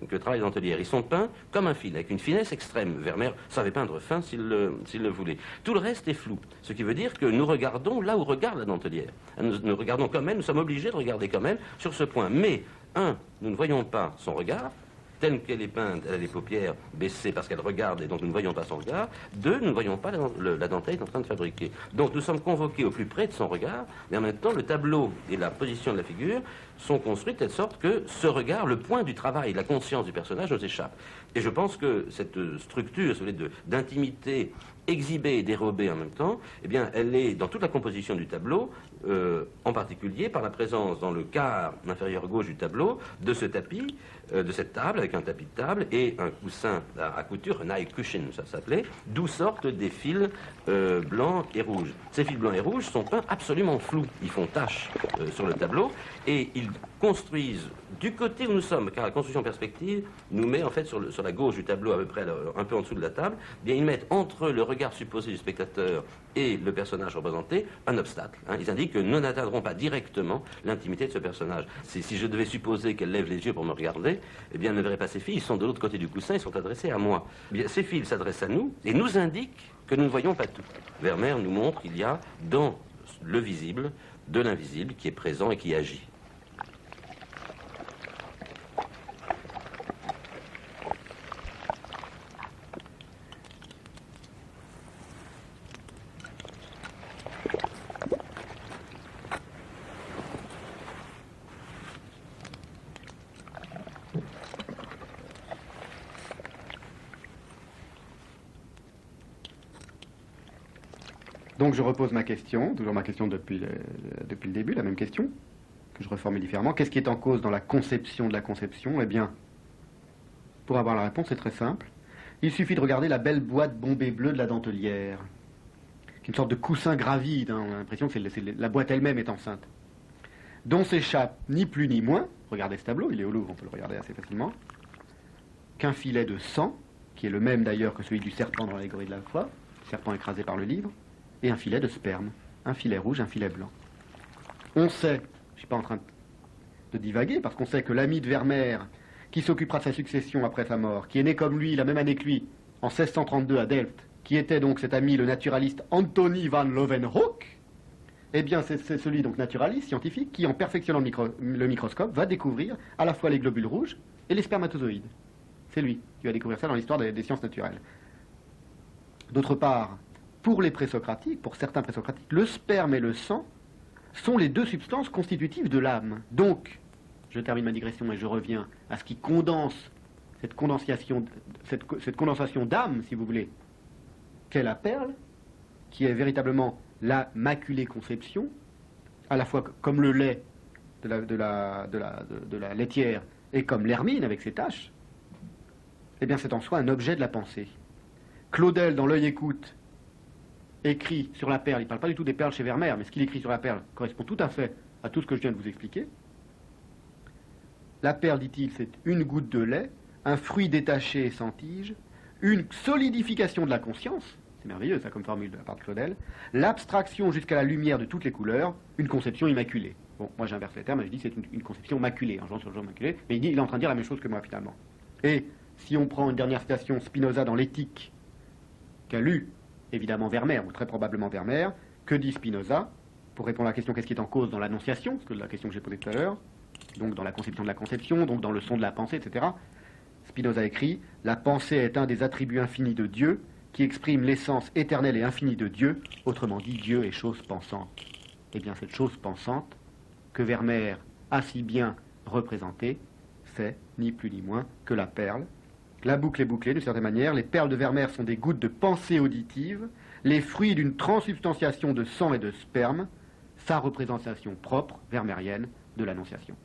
que travaille la dentelière. Ils sont peints comme un fil, avec une finesse extrême. Vermeer savait peindre fin s'il le voulait. Tout le reste est flou, ce qui veut dire que nous regardons là où regarde la dentelière. Nous regardons comme elle, nous sommes obligés de regarder comme elle sur ce point. Mais, nous ne voyons pas son regard, telle qu'elle est peinte, elle a les paupières baissées parce qu'elle regarde et donc nous ne voyons pas son regard. 2, nous ne voyons pas la dentelle en train de fabriquer. Donc nous sommes convoqués au plus près de son regard, mais en même temps le tableau et la position de la figure sont construits de telle sorte que ce regard, le point du travail, la conscience du personnage nous échappe. Et je pense que cette structure d'intimité exhibée et dérobée en même temps, eh bien, elle est dans toute la composition du tableau, en particulier par la présence dans le quart inférieur gauche du tableau de ce tapis, de cette table, avec un tapis de table et un coussin à couture, un eye cushion, ça s'appelait, d'où sortent des fils blancs et rouges. Ces fils blancs et rouges sont peints absolument flous, ils font tache sur le tableau, et ils construisent du côté où nous sommes, car la construction perspective nous met en fait sur la gauche du tableau, à peu près un peu en dessous de la table, eh bien ils mettent entre le regard supposé du spectateur et le personnage représenté un obstacle. Ils indiquent que nous n'atteindrons pas directement l'intimité de ce personnage. Si je devais supposer qu'elle lève les yeux pour me regarder, eh bien elle ne verrait pas ses fils, ils sont de l'autre côté du coussin, ils sont adressés à moi. Eh bien, ces fils s'adressent à nous et nous indiquent que nous ne voyons pas tout. Vermeer nous montre qu'il y a dans le visible de l'invisible qui est présent et qui agit. Donc je repose ma question, toujours ma question depuis le début, la même question, que je reformule différemment. Qu'est-ce qui est en cause dans la conception de la conception? Eh bien, pour avoir la réponse, c'est très simple. Il suffit de regarder la belle boîte bombée bleue de la dentelière, qui est une sorte de coussin gravide, on a l'impression que la boîte elle-même est enceinte, dont s'échappe ni plus ni moins, regardez ce tableau, il est au Louvre, on peut le regarder assez facilement, qu'un filet de sang, qui est le même d'ailleurs que celui du serpent dans l'allégorie de la foi, serpent écrasé par le livre, et un filet de sperme, un filet rouge, un filet blanc. On sait, je ne suis pas en train de divaguer, parce qu'on sait que l'ami de Vermeer, qui s'occupera de sa succession après sa mort, qui est né comme lui, la même année que lui, en 1632 à Delft, qui était donc cet ami, le naturaliste Anthony van Leeuwenhoek, eh bien c'est celui donc naturaliste, scientifique, qui en perfectionnant le microscope va découvrir à la fois les globules rouges et les spermatozoïdes. C'est lui qui va découvrir ça dans l'histoire des sciences naturelles. D'autre part, pour les présocratiques, pour certains présocratiques, le sperme et le sang sont les deux substances constitutives de l'âme. Donc, je termine ma digression et je reviens à ce qui condense cette condensation d'âme, si vous voulez, qu'est la perle, qui est véritablement la maculée conception, à la fois comme le lait de la laitière et comme l'hermine avec ses taches, eh bien c'est en soi un objet de la pensée. Claudel, dans L'œil écoute, écrit sur la perle, il ne parle pas du tout des perles chez Vermeer, mais ce qu'il écrit sur la perle correspond tout à fait à tout ce que je viens de vous expliquer. La perle, dit-il, c'est une goutte de lait, un fruit détaché et sans tige, une solidification de la conscience, c'est merveilleux ça comme formule de la part de Claudel, l'abstraction jusqu'à la lumière de toutes les couleurs, une conception immaculée. Bon, moi j'inverse les termes, et je dis que c'est une conception maculée, un genre sur le genre maculé, mais il est en train de dire la même chose que moi finalement. Et si on prend une dernière citation, Spinoza dans l'Éthique, qu'a lu évidemment Vermeer, ou très probablement Vermeer, que dit Spinoza, pour répondre à la question qu'est-ce qui est en cause dans l'annonciation, parce que la question que j'ai posée tout à l'heure, donc dans la conception de la conception, donc dans le son de la pensée, etc. Spinoza écrit « La pensée est un des attributs infinis de Dieu qui exprime l'essence éternelle et infinie de Dieu, autrement dit Dieu est chose pensante. » Eh bien cette chose pensante que Vermeer a si bien représentée, c'est ni plus ni moins que la perle. La boucle est bouclée d'une certaine manière, les perles de Vermeer sont des gouttes de pensée auditive, les fruits d'une transsubstantiation de sang et de sperme, sa représentation propre, vermeerienne, de l'Annonciation.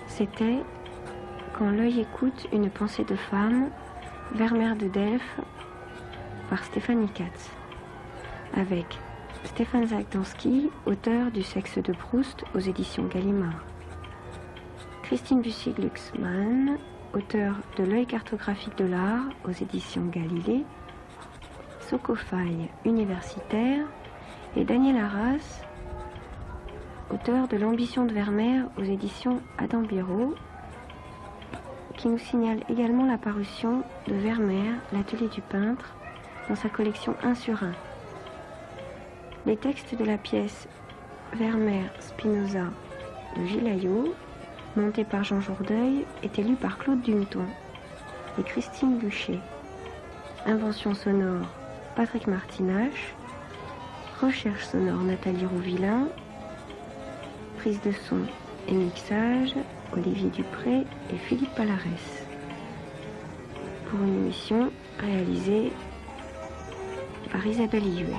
C'était Quand l'œil écoute une pensée de femme, Vermeer de Delft, par Stéphanie Katz, avec Stéphane Zagdanski, auteur du Sexe de Proust aux éditions Gallimard, Christine Bussy-Glucksmann, auteur de L'œil cartographique de l'art aux éditions Galilée, Sokofaï universitaire, et Daniel Arras, auteur de L'ambition de Vermeer aux éditions Adam Biro, qui nous signale également la parution de Vermeer, l'atelier du peintre, dans sa collection 1 sur 1. Les textes de la pièce Vermeer Spinoza de Gilles Ayot, montés par Jean Jourdeuil, étaient lus par Claude Duneton et Christine Boucher. Invention sonore Patrick Martinache, recherche sonore Nathalie Rouvillain, prise de son et mixage Olivier Dupré et Philippe Palarès. Pour une émission réalisée par Isabelle Iguel.